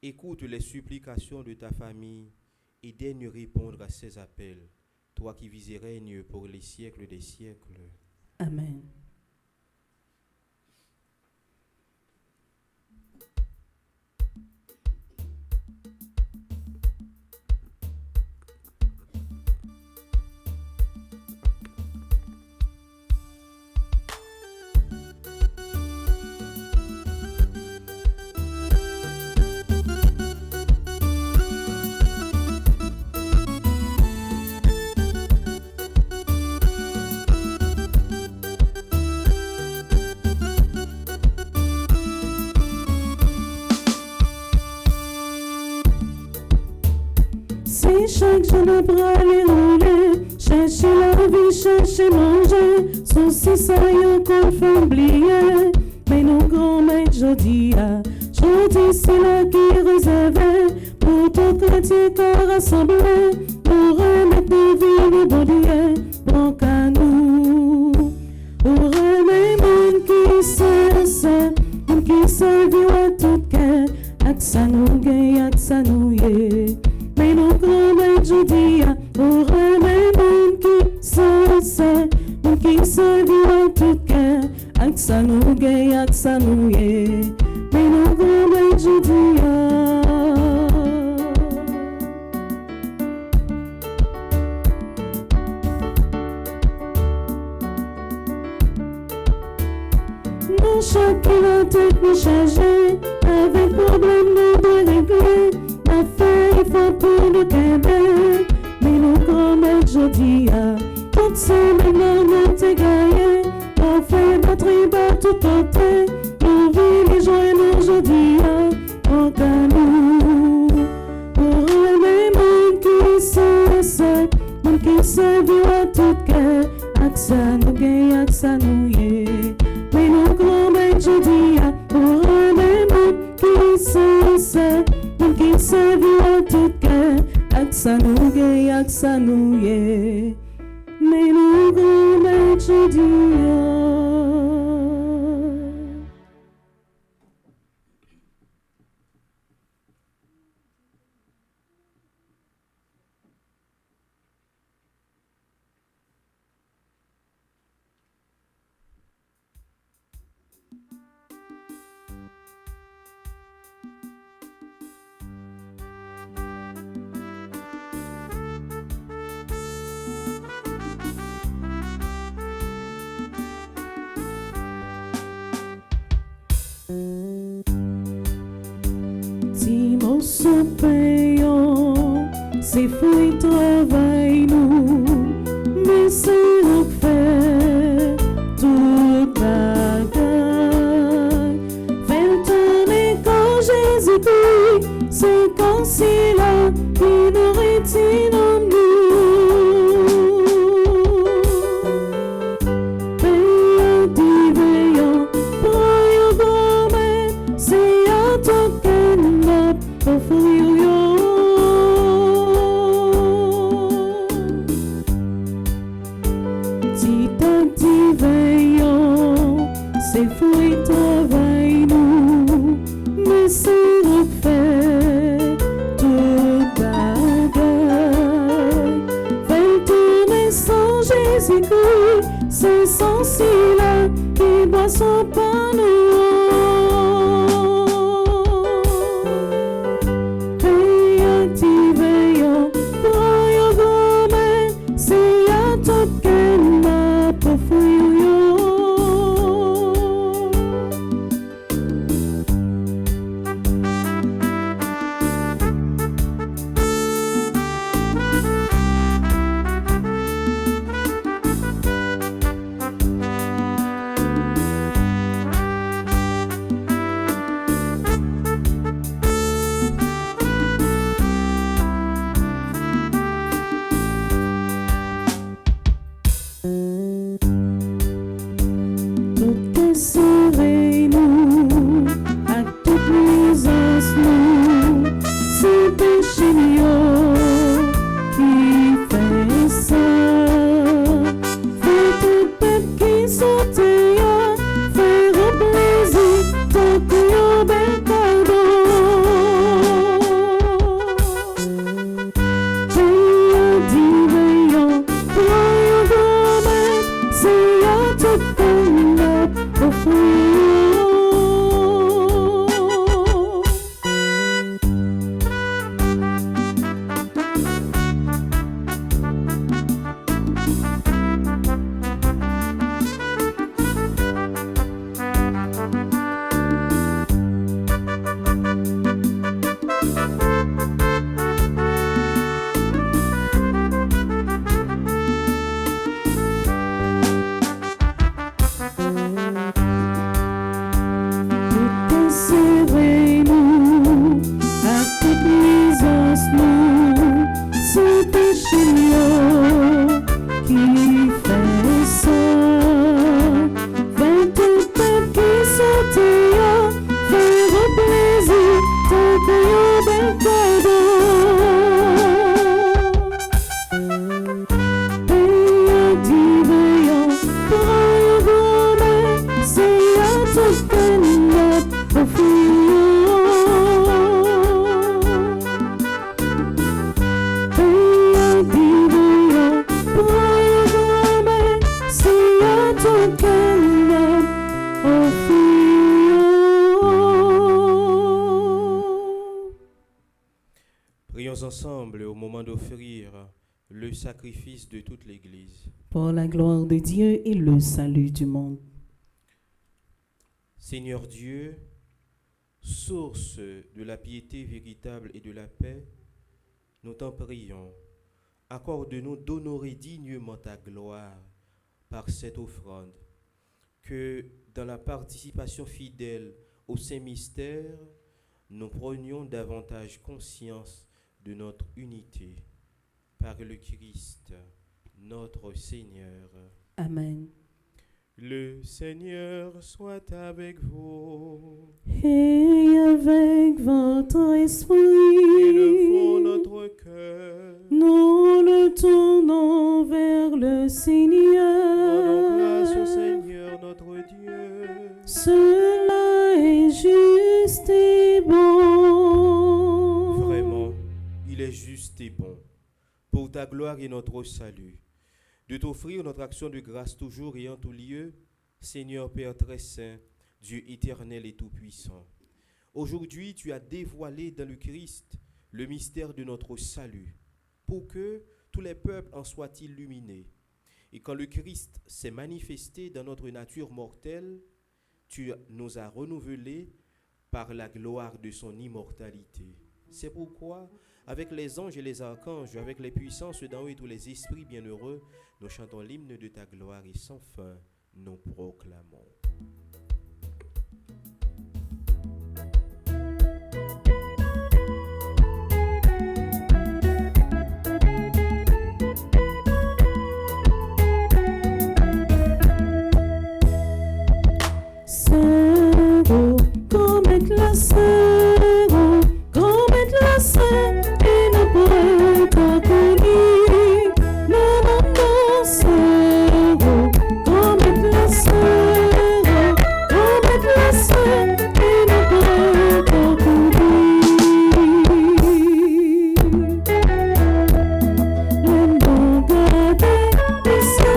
écoute les supplications de ta famille et daigne répondre à ses appels. Toi qui vis et règnes pour les siècles des siècles. Amen. Si chaque jour ne bras les rouler, chercher la vie, chercher manger, souci ça y qu'on fait oublier. Mais nos grands-mères jodi c'est là qui réservé pour tout chrétien qu'on rassemblé, pour remettre nos vies, nos bon Dieu, bon qu'à nous. Pour remettre monde qui sait, monde qui sait vivre à tout cœur, aksa nous gagne, aksa nous yé. Mais nos grands-mères jodi pour remettre monde qui sait, monde qui sait vivre à tout cœur, aksa nous gagne, aksa nous yé. Mais nos grands-mères jodi nous chacun la tête nous charger, avec problème nous de régler, la fait il faut pour nous aider. Mais nos grands-mères jodi toutes ces maintenant nous t'es gagné, on fait notre riba tout côté, nous vivons les joies nous jodi on nous. Pour les monde qui sait, monde qui sait vivre à tout cœur, aksa nous gagne, aksa nous yé. Mais nos grands-mères jodi pour les monde qui sait, monde qui sait vivre à tout cœur, aksa nous gagne, aksa nous yé. Mais nos grands-mères jodi son payant, ses fruits travaillent nous, mais c'est nous fait toute bagaille. Fais tourner quand Jésus-Christ, c'est quand c'est là qu'il nous retient en nous. Payant veillant, pour grand-mère, c'est à toi qu'elle m'a offert. Ses fruits travaillent nous, mais c'est nous fait toute bagaille. Fais tourner sans Jésus-Christ, c'est sans cela qui boit son pain Payant veillant, pour grand-mère, c'est à toi qu'elle m'a offert. Sauve-nous à toute nuisance, nous, c'est péché qui fait ça. Fais tout peuple qui sortira, faire au plaisir, tant qu'il y a bel cadeau. Veillant, dit veillant, pour grand-mère, c'est à tout qu'on a offert. Serrez-nous à toute nuisance, nous, c'est péché qui fait ça. Fais tout peuple qui sortira, faire au plaisir, tant qu'il y a bel cadeau. Payant, dit veillant, pour grand-mère, c'est à tout qu'elle m'a offert. Prions ensemble au moment d'offrir le sacrifice de toute l'Église. Pour la gloire de Dieu et le salut du monde. Seigneur Dieu, source de la piété véritable et de la paix, nous t'en prions. Accorde-nous d'honorer dignement ta gloire par cette offrande, que dans la participation fidèle au Saint-Mystère, nous prenions davantage conscience de notre unité par le Christ, notre Seigneur. Amen. Le Seigneur soit avec vous. Et avec votre esprit, Élevons notre cœur. nous le tournons vers le Seigneur. Rendons grâce au Seigneur notre Dieu. Cela est juste et bon. Vraiment, il est juste et bon, pour ta gloire et notre salut, de t'offrir notre action de grâce toujours et en tout lieu, Seigneur Père très saint, Dieu éternel et tout-puissant. Aujourd'hui, tu as dévoilé dans le Christ le mystère de notre salut, pour que tous les peuples en soient illuminés. Et quand le Christ s'est manifesté dans notre nature mortelle, tu nous as renouvelés par la gloire de son immortalité. C'est pourquoi, avec les anges et les archanges, avec les puissances d'en haut et tous les esprits bienheureux, nous chantons l'hymne de ta gloire et sans fin, nous proclamons. Cero, comet la cero, comet la cero, et ne pourrait pas courir. Non, non, non, cero, comet la cero, comet la cero, et ne pourrait pas courir. Le monde gardé, et c'est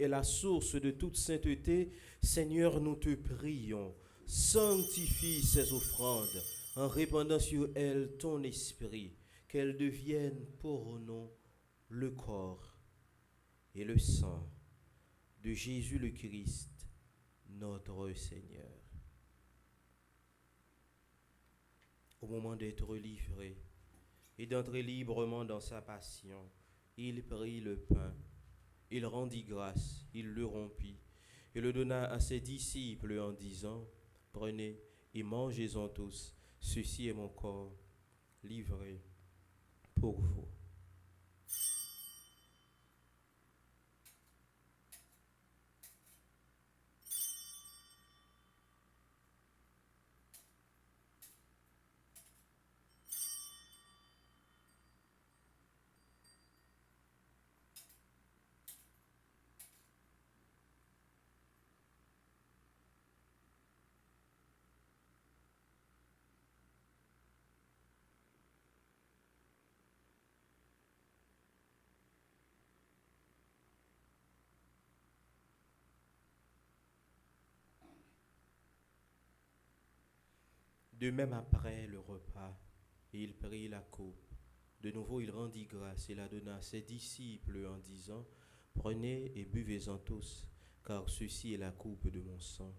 la source de toute sainteté, Seigneur, nous te prions, sanctifie ces offrandes en répandant sur elles ton esprit, qu'elles deviennent pour nous le corps et le sang de Jésus le Christ, notre Seigneur. Au moment d'être livré et d'entrer librement dans sa passion, il prit le pain. Il rendit grâce, il le rompit et le donna à ses disciples en disant, « Prenez et mangez-en tous, ceci est mon corps livré pour vous. » De même après le repas, il prit la coupe. De nouveau il rendit grâce et la donna à ses disciples en disant, « Prenez et buvez-en tous, car ceci est la coupe de mon sang,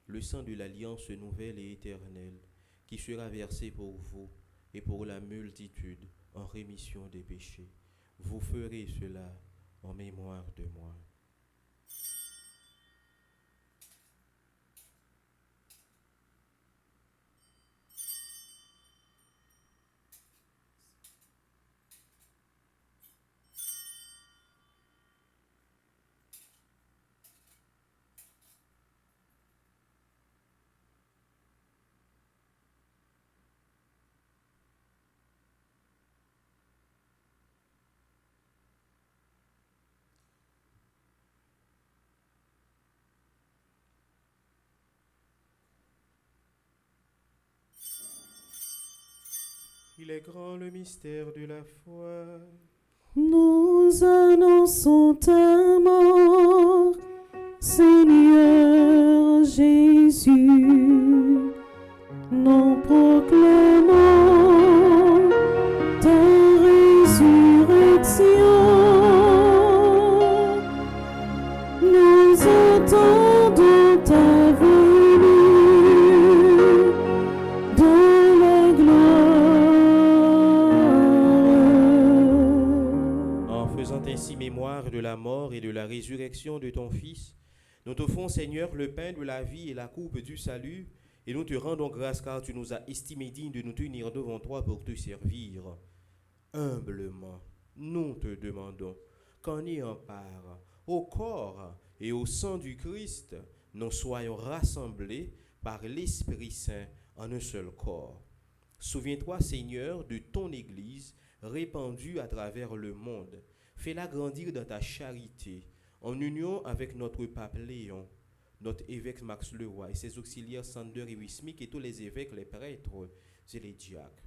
le sang de l'alliance nouvelle et éternelle, qui sera versé pour vous et pour la multitude en rémission des péchés. Vous ferez cela en mémoire de moi. » Il est grand le mystère de la foi. Nous annonçons ta mort, Seigneur Jésus. Nous proclamons résurrection de ton Fils, nous t'offrons, Seigneur, le pain de la vie et la coupe du salut, et nous te rendons grâce car tu nous as estimés dignes de nous tenir devant toi pour te servir. Humblement, nous te demandons qu'en ayant part au corps et au sang du Christ, nous soyons rassemblés par l'Esprit Saint en un seul corps. Souviens-toi, Seigneur, de ton Église répandue à travers le monde. Fais-la grandir dans ta charité, en union avec notre pape Léon, notre évêque Max Leroy et ses auxiliaires Sander et Wismik et tous les évêques, les prêtres et les diacres.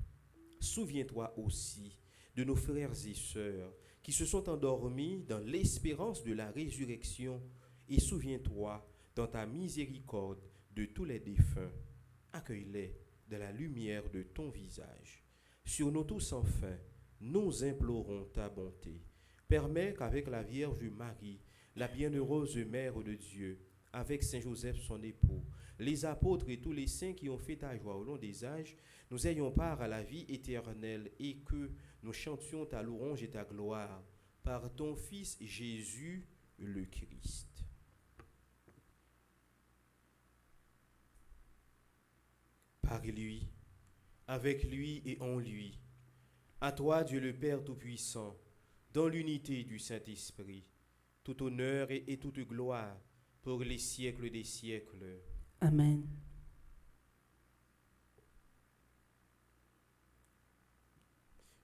Souviens-toi aussi de nos frères et sœurs qui se sont endormis dans l'espérance de la résurrection, et souviens-toi dans ta miséricorde de tous les défunts. Accueille-les de la lumière de ton visage. Sur nous tous enfin, nous implorons ta bonté. Permets qu'avec la Vierge Marie, la bienheureuse Mère de Dieu, avec Saint Joseph son époux, les apôtres et tous les saints qui ont fait ta joie au long des âges, nous ayons part à la vie éternelle et que nous chantions ta louange et ta gloire par ton Fils Jésus le Christ. Par lui, avec lui et en lui, à toi Dieu le Père Tout-Puissant, dans l'unité du Saint-Esprit, tout honneur et toute gloire pour les siècles des siècles. Amen.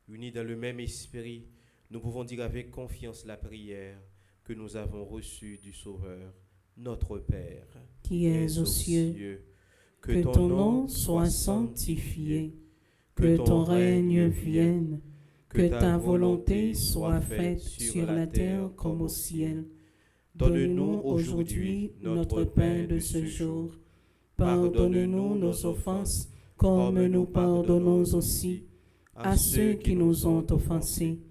Unis dans le même esprit, nous pouvons dire avec confiance la prière que nous avons reçue du Sauveur, notre Père, Qui es aux cieux, que ton nom soit sanctifié, que ton règne vienne, que ta volonté soit faite sur la terre comme au ciel. Donne-nous aujourd'hui notre pain de ce jour. Pardonne-nous nos offenses, comme nous pardonnons aussi à ceux qui nous ont offensés.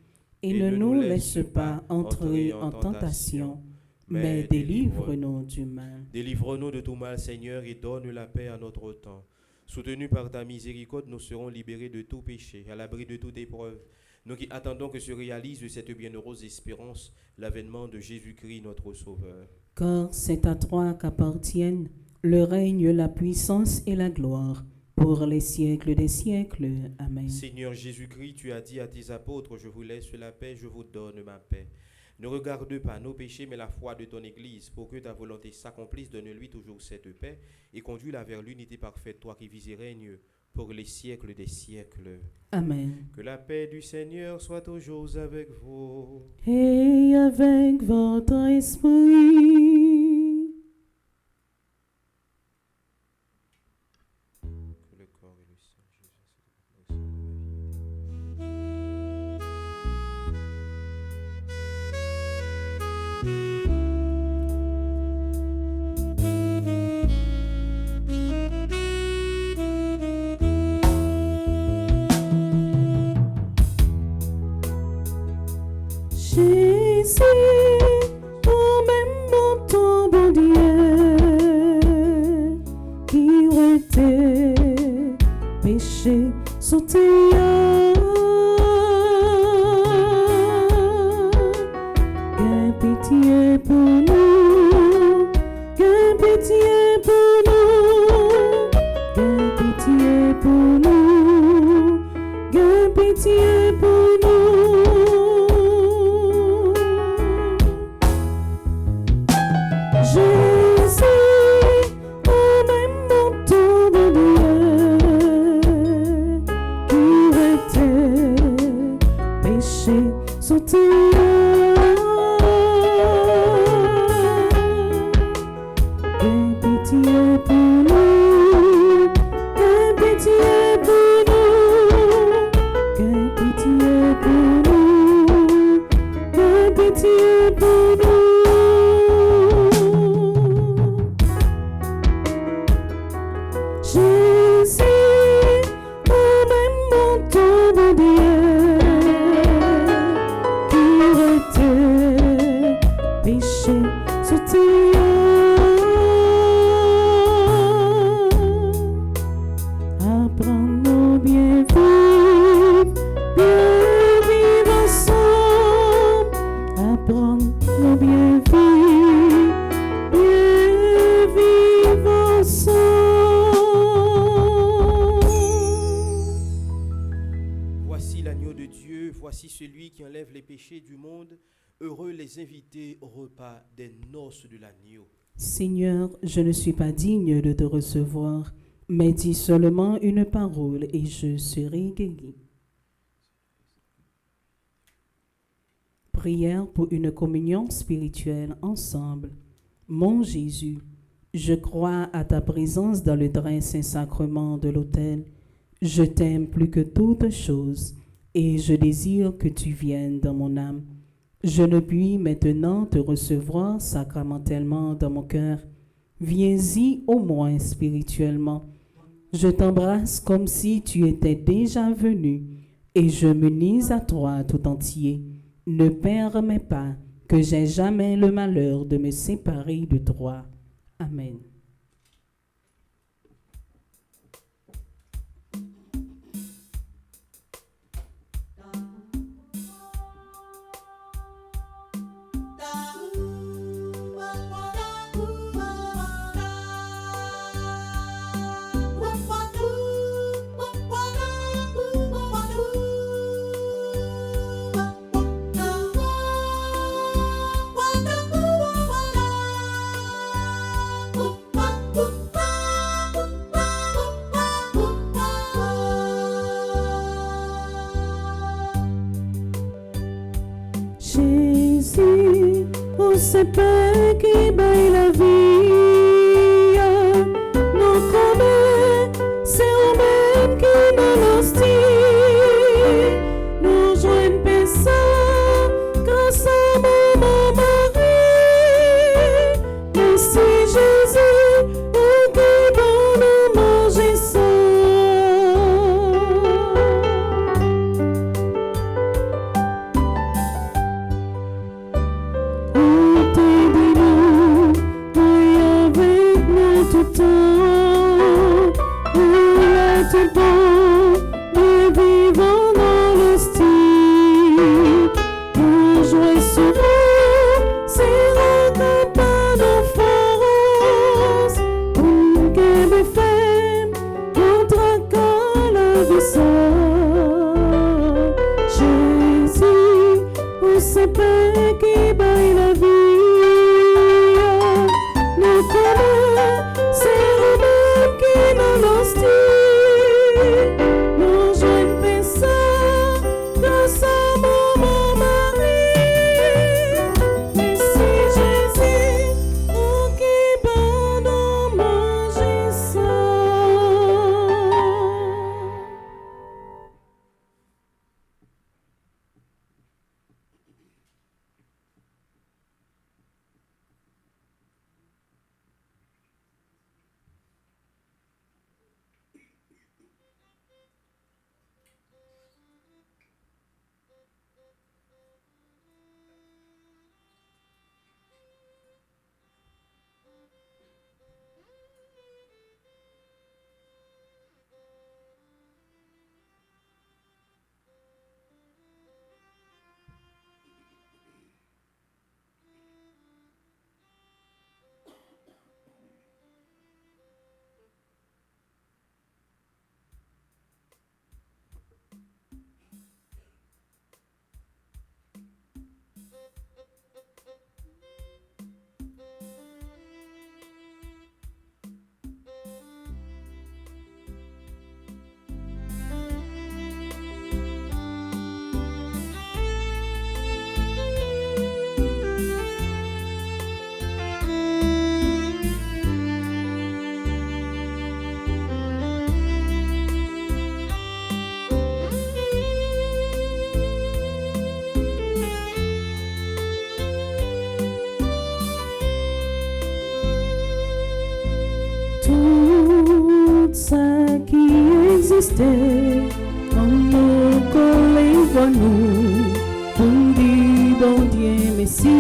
Et ne nous laisse pas entrer en tentation, mais délivre-nous du mal. Délivre-nous de tout mal, Seigneur, et donne la paix à notre temps. Soutenus par ta miséricorde, nous serons libérés de tout péché, à l'abri de toute épreuve. Nous qui attendons que se réalise de cette bienheureuse espérance l'avènement de Jésus-Christ, notre Sauveur. Car c'est à toi qu'appartiennent le règne, la puissance et la gloire, pour les siècles des siècles. Amen. Seigneur Jésus-Christ, tu as dit à tes apôtres, je vous laisse la paix, je vous donne ma paix. Ne regarde pas nos péchés, mais la foi de ton Église, pour que ta volonté s'accomplisse. Donne-lui toujours cette paix et conduis-la vers l'unité parfaite, toi qui vis et règnes pour les siècles des siècles. Amen. Que la paix du Seigneur soit toujours avec vous. Et avec votre esprit. Que le corps et le sang de Jésus soient dans ma vie. Jésus, toi-même ton bon Dieu, qui était péché sous tes aie pitié pour nous, aie pitié pour nous, aie pitié pour nous, aie pitié pour nous. Pitié pour nous, pitié lui qui enlève les péchés du monde. Heureux les invités au repas des noces de l'agneau. Seigneur, je ne suis pas digne de te recevoir, mais dis seulement une parole et je serai guéri. Prière pour une communion spirituelle ensemble. Mon Jésus, je crois à ta présence dans le très saint sacrement de l'autel. Je t'aime plus que toute chose et je désire que tu viennes dans mon âme. Je ne puis maintenant te recevoir sacramentellement dans mon cœur. Viens-y au moins spirituellement. Je t'embrasse comme si tu étais déjà venu et je m'unis à toi tout entier. Ne permets pas que j'aie jamais le malheur de me séparer de toi. Amen. Jésus, où c'est pas qui baille la vie, nous connaît, c'est vous-même qui nous l'hostie, nous joignent personne, grâce à maman Marie, merci Jésus, où qui bon nous manger ça. On nous collait nous pour dire bon Dieu merci.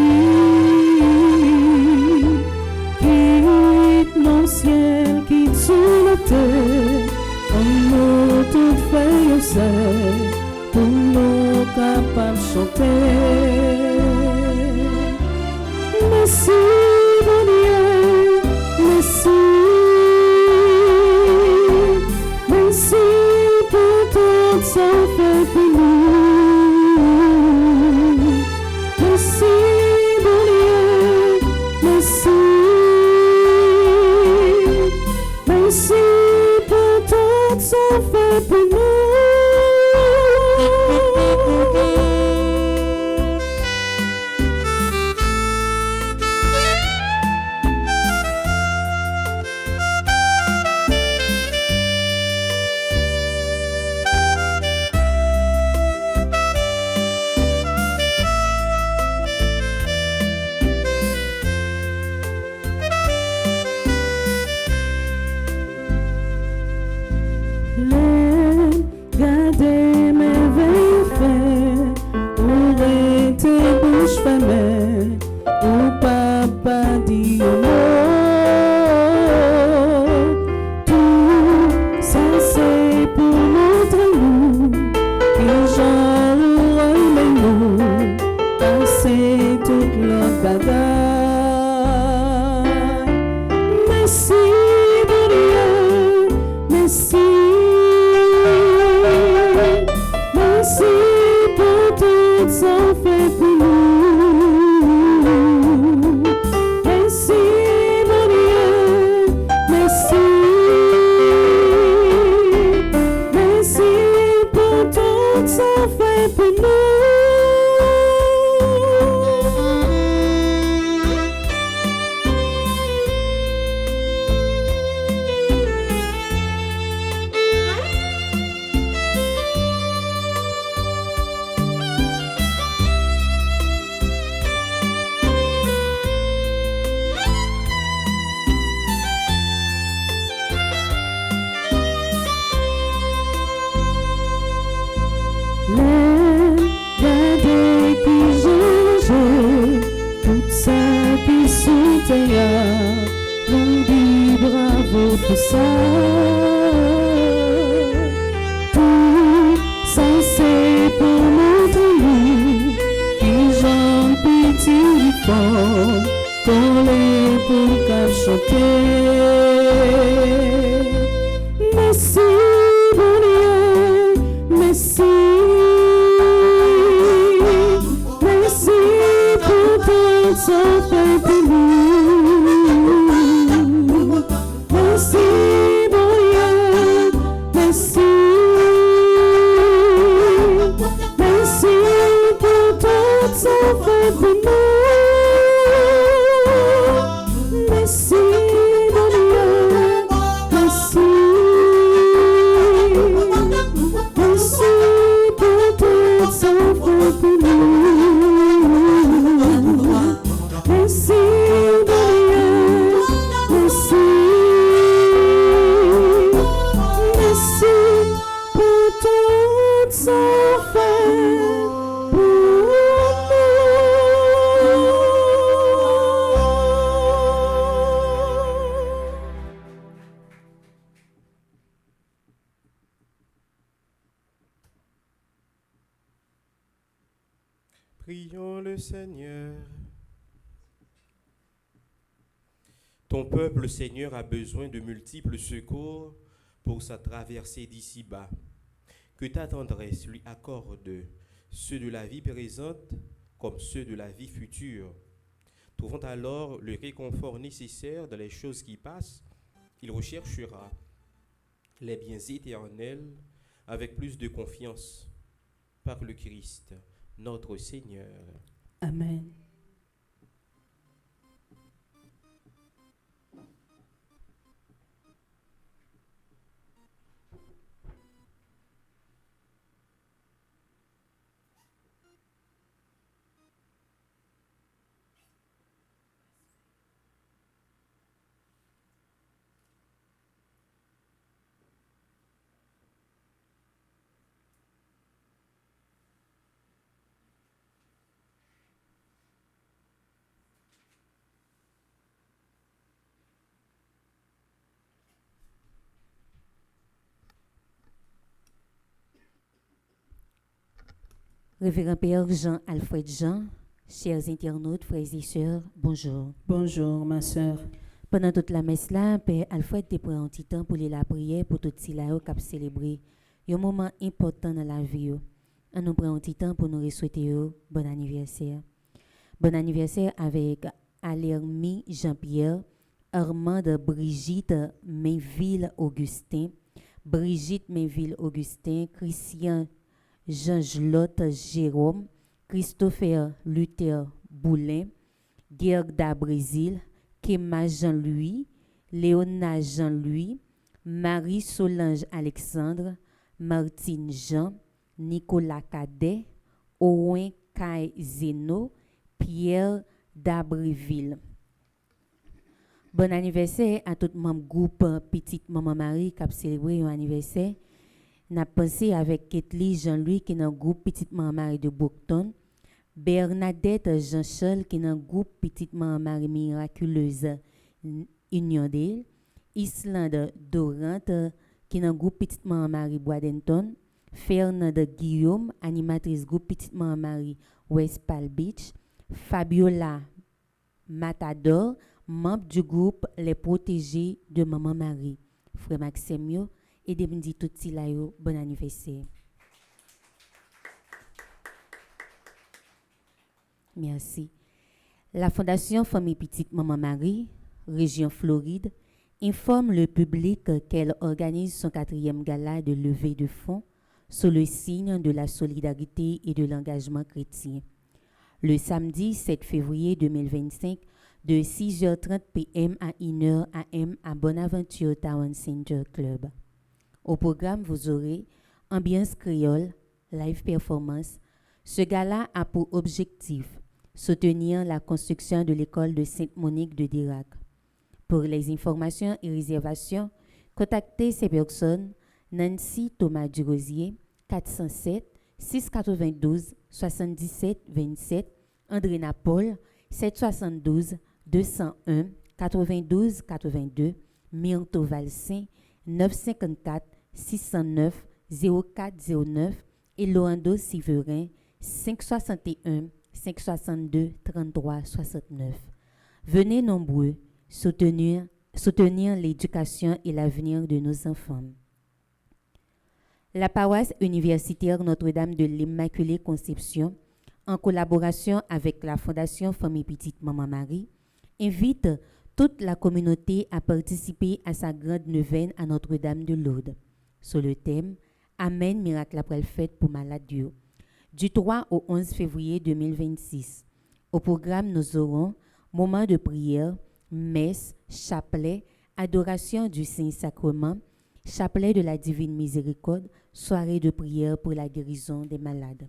Quitte mon ciel, quitte sous la terre, on nous tout fait seul pour nous capables de chanter. Merci bon Dieu, merci. Merci pour tout ça fait pour nous. Merci pour tout ça fait pour nous. Regardez mes veilles faits, aurait été bouche fermée, ou papa dit un mot. Tout ça c'est pour montrer-nous, que j'en remets-nous, passer toute l'autre bagaille. Merci mon Dieu, merci. Merci pour tout ça fait pour nous. Merci mon Dieu, merci. Merci pour tout ça fait pour nous. Regardez qui j'ai tout ça qui soutient, l'on dit bravo pour ça. Tout ça c'est pour montrer qui j'en petit fort, pour les pour qu'à chanter. Merci mon Dieu, merci. Merci pour tout ça fait pour nous. Merci mon Dieu, merci. Merci pour tout ça fait pour nous. Merci mon Dieu, merci. Merci pour tout ça fait pour nous. Merci mon Dieu, merci. Merci pour tout ça fait pour Prions le Seigneur. Ton peuple, Seigneur, a besoin de multiples secours pour sa traversée d'ici-bas. Que ta tendresse lui accorde ceux de la vie présente comme ceux de la vie future. Trouvant alors le réconfort nécessaire dans les choses qui passent, il recherchera les biens éternels avec plus de confiance par le Christ, notre Seigneur. Amen. Révérend Père Jean-Alfred Jean, chers internautes, frères et sœurs, bonjour. Bonjour ma sœur. Pendant toute la messe là, Père Alfred te prend un petit temps pour la prière pour tout cela qui a célébré un moment important dans la vie. On nous prend un petit temps pour nous souhaiter bon anniversaire. Bon anniversaire avec Alermi Jean-Pierre, Armande Brigitte Mainville-Augustin, Brigitte Mainville-Augustin, Christian Jean-Gelotte Jérôme, Christopher Luther Boulin, Gerda Brésil, Kema Jean-Louis, Léona Jean-Louis, Marie-Solange Alexandre, Martine Jean, Nicolas Cadet, Owen Kai Zeno, Pierre d'Abreville. Bon anniversaire à tout membre groupe Petite Maman Marie qui a célébré un anniversaire. N'a pensé avec Ketli Jean-Louis qui est dans le groupe Petite Maman Marie de Boucton, Bernadette Jean-Charles qui est dans le groupe Petite Maman Marie Miraculeuse Union d'Île, Islande Dorante qui est dans le groupe Petite Maman Marie Bois-Denton, Fernande Guillaume, animatrice groupe Petite Maman Marie West Palm Beach, Fabiola Matador, membre du groupe Les Protégés de Maman Marie. Frère Maxime, et de me dire tout là, bon anniversaire. Merci. La Fondation Famille Petite Maman Marie, région Floride, informe le public qu'elle organise son 4e gala de levée de fonds sous le signe de la solidarité et de l'engagement chrétien. Le samedi 7 février 2025, de 6h30 p.m. à 1h a.m. à Bonaventure Town Center Club. Au programme, vous aurez ambiance créole, live performance. Ce gala a pour objectif soutenir la construction de l'école de Sainte-Monique de Dirac. Pour les informations et réservations, contactez ces personnes Nancy Thomas Durosier, 407 692 77 27, André Napol, 772 201 92 82, Myrto Valsin, 954 609 0409 et Loando Siverin, 561 562 33 69. Venez nombreux soutenir l'éducation et l'avenir de nos enfants. La paroisse universitaire Notre-Dame de l'Immaculée Conception, en collaboration avec la Fondation Famille Petite Maman Marie, invite toute la communauté à participer à sa grande neuvaine à Notre-Dame de Lourdes, sur le thème « Amen, miracle après le fête pour malade Dieu », du 3 au 11 février 2026. Au programme, nous aurons moment de prière, messe, chapelet, adoration du Saint-Sacrement, chapelet de la Divine Miséricorde, soirée de prière pour la guérison des malades.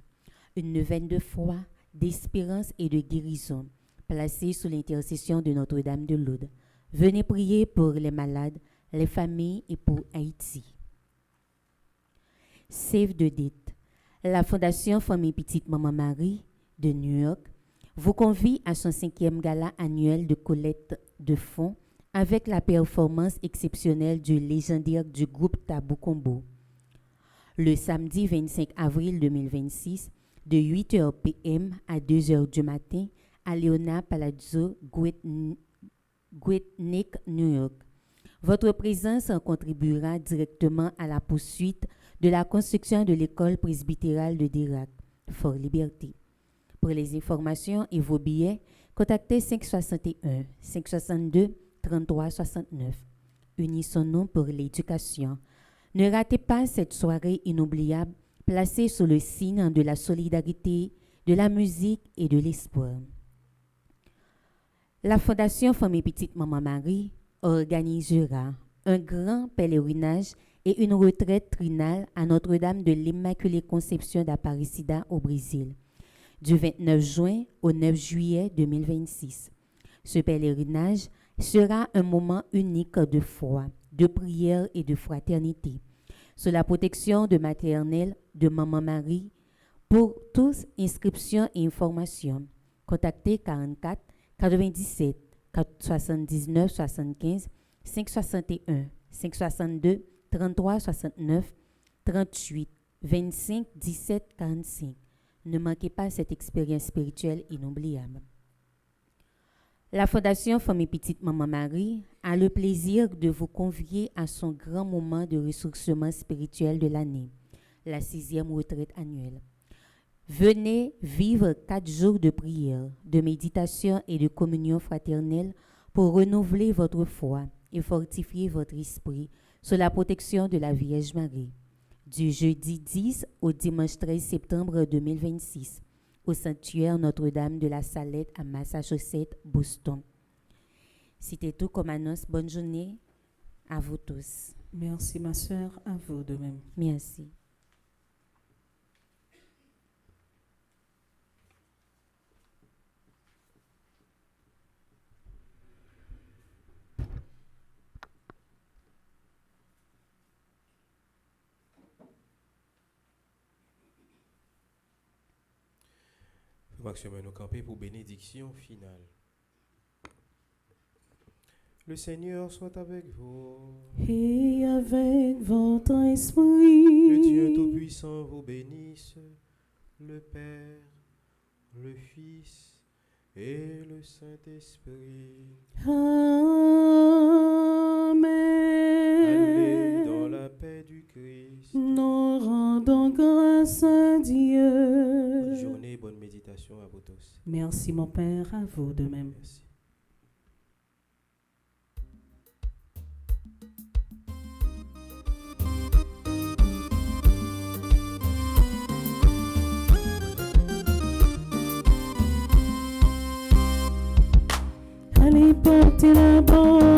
Une neuvaine de foi, d'espérance et de guérison, placée sous l'intercession de Notre-Dame de Lourdes. Venez prier pour les malades, les familles et pour Haïti. Save the date. La Fondation Famille Petite Maman Marie de New York vous convie à son 5e gala annuel de collecte de fonds avec la performance exceptionnelle du légendaire du groupe Tabou Combo. Le samedi 25 avril 2026, de 8h p.m. à 2h du matin, à Leona Palazzo, Guetnick, New York. Votre présence contribuera directement à la poursuite de la construction de l'école presbytérale de Dirac, Fort Liberté. Pour les informations et vos billets, contactez 561 562 33 69. Unissons-nous pour l'éducation. Ne ratez pas cette soirée inoubliable placée sous le signe de la solidarité, de la musique et de l'espoir. La Fondation Famille Petite Maman Marie organisera un grand pèlerinage et une retraite trinale à Notre-Dame de l'Immaculée Conception d'Aparecida au Brésil, du 29 juin au 9 juillet 2026. Ce pèlerinage sera un moment unique de foi, de prière et de fraternité, sous la protection de maternelle de Maman Marie. Pour tous, inscriptions et informations, contactez 44 97 79 75 561 562 33 69 38 25 17 45. Ne manquez pas cette expérience spirituelle inoubliable. La Fondation Famille Petite Maman Marie a le plaisir de vous convier à son grand moment de ressourcement spirituel de l'année, la 6e retraite annuelle. Venez vivre 4 jours de prière, de méditation et de communion fraternelle pour renouveler votre foi et fortifier votre esprit sous la protection de la Vierge Marie. Du jeudi 10 au dimanche 13 septembre 2026, au sanctuaire Notre-Dame de la Salette à Massachusetts, Boston. C'était tout comme annonce. Bonne journée à vous tous. Merci ma sœur, à vous de même. Merci. Maximum nous camper pour bénédiction finale. Le Seigneur soit avec vous. Et avec votre Que esprit, Dieu Tout-Puissant vous bénisse, le Père, le Fils et le Saint-Esprit. Amen. Allez dans la paix du Christ. Nous rendons grâce à Bonne Dieu. journée, bonne méditation à vous tous. Merci mon Père, à vous de même. Merci. Allez porter la bonne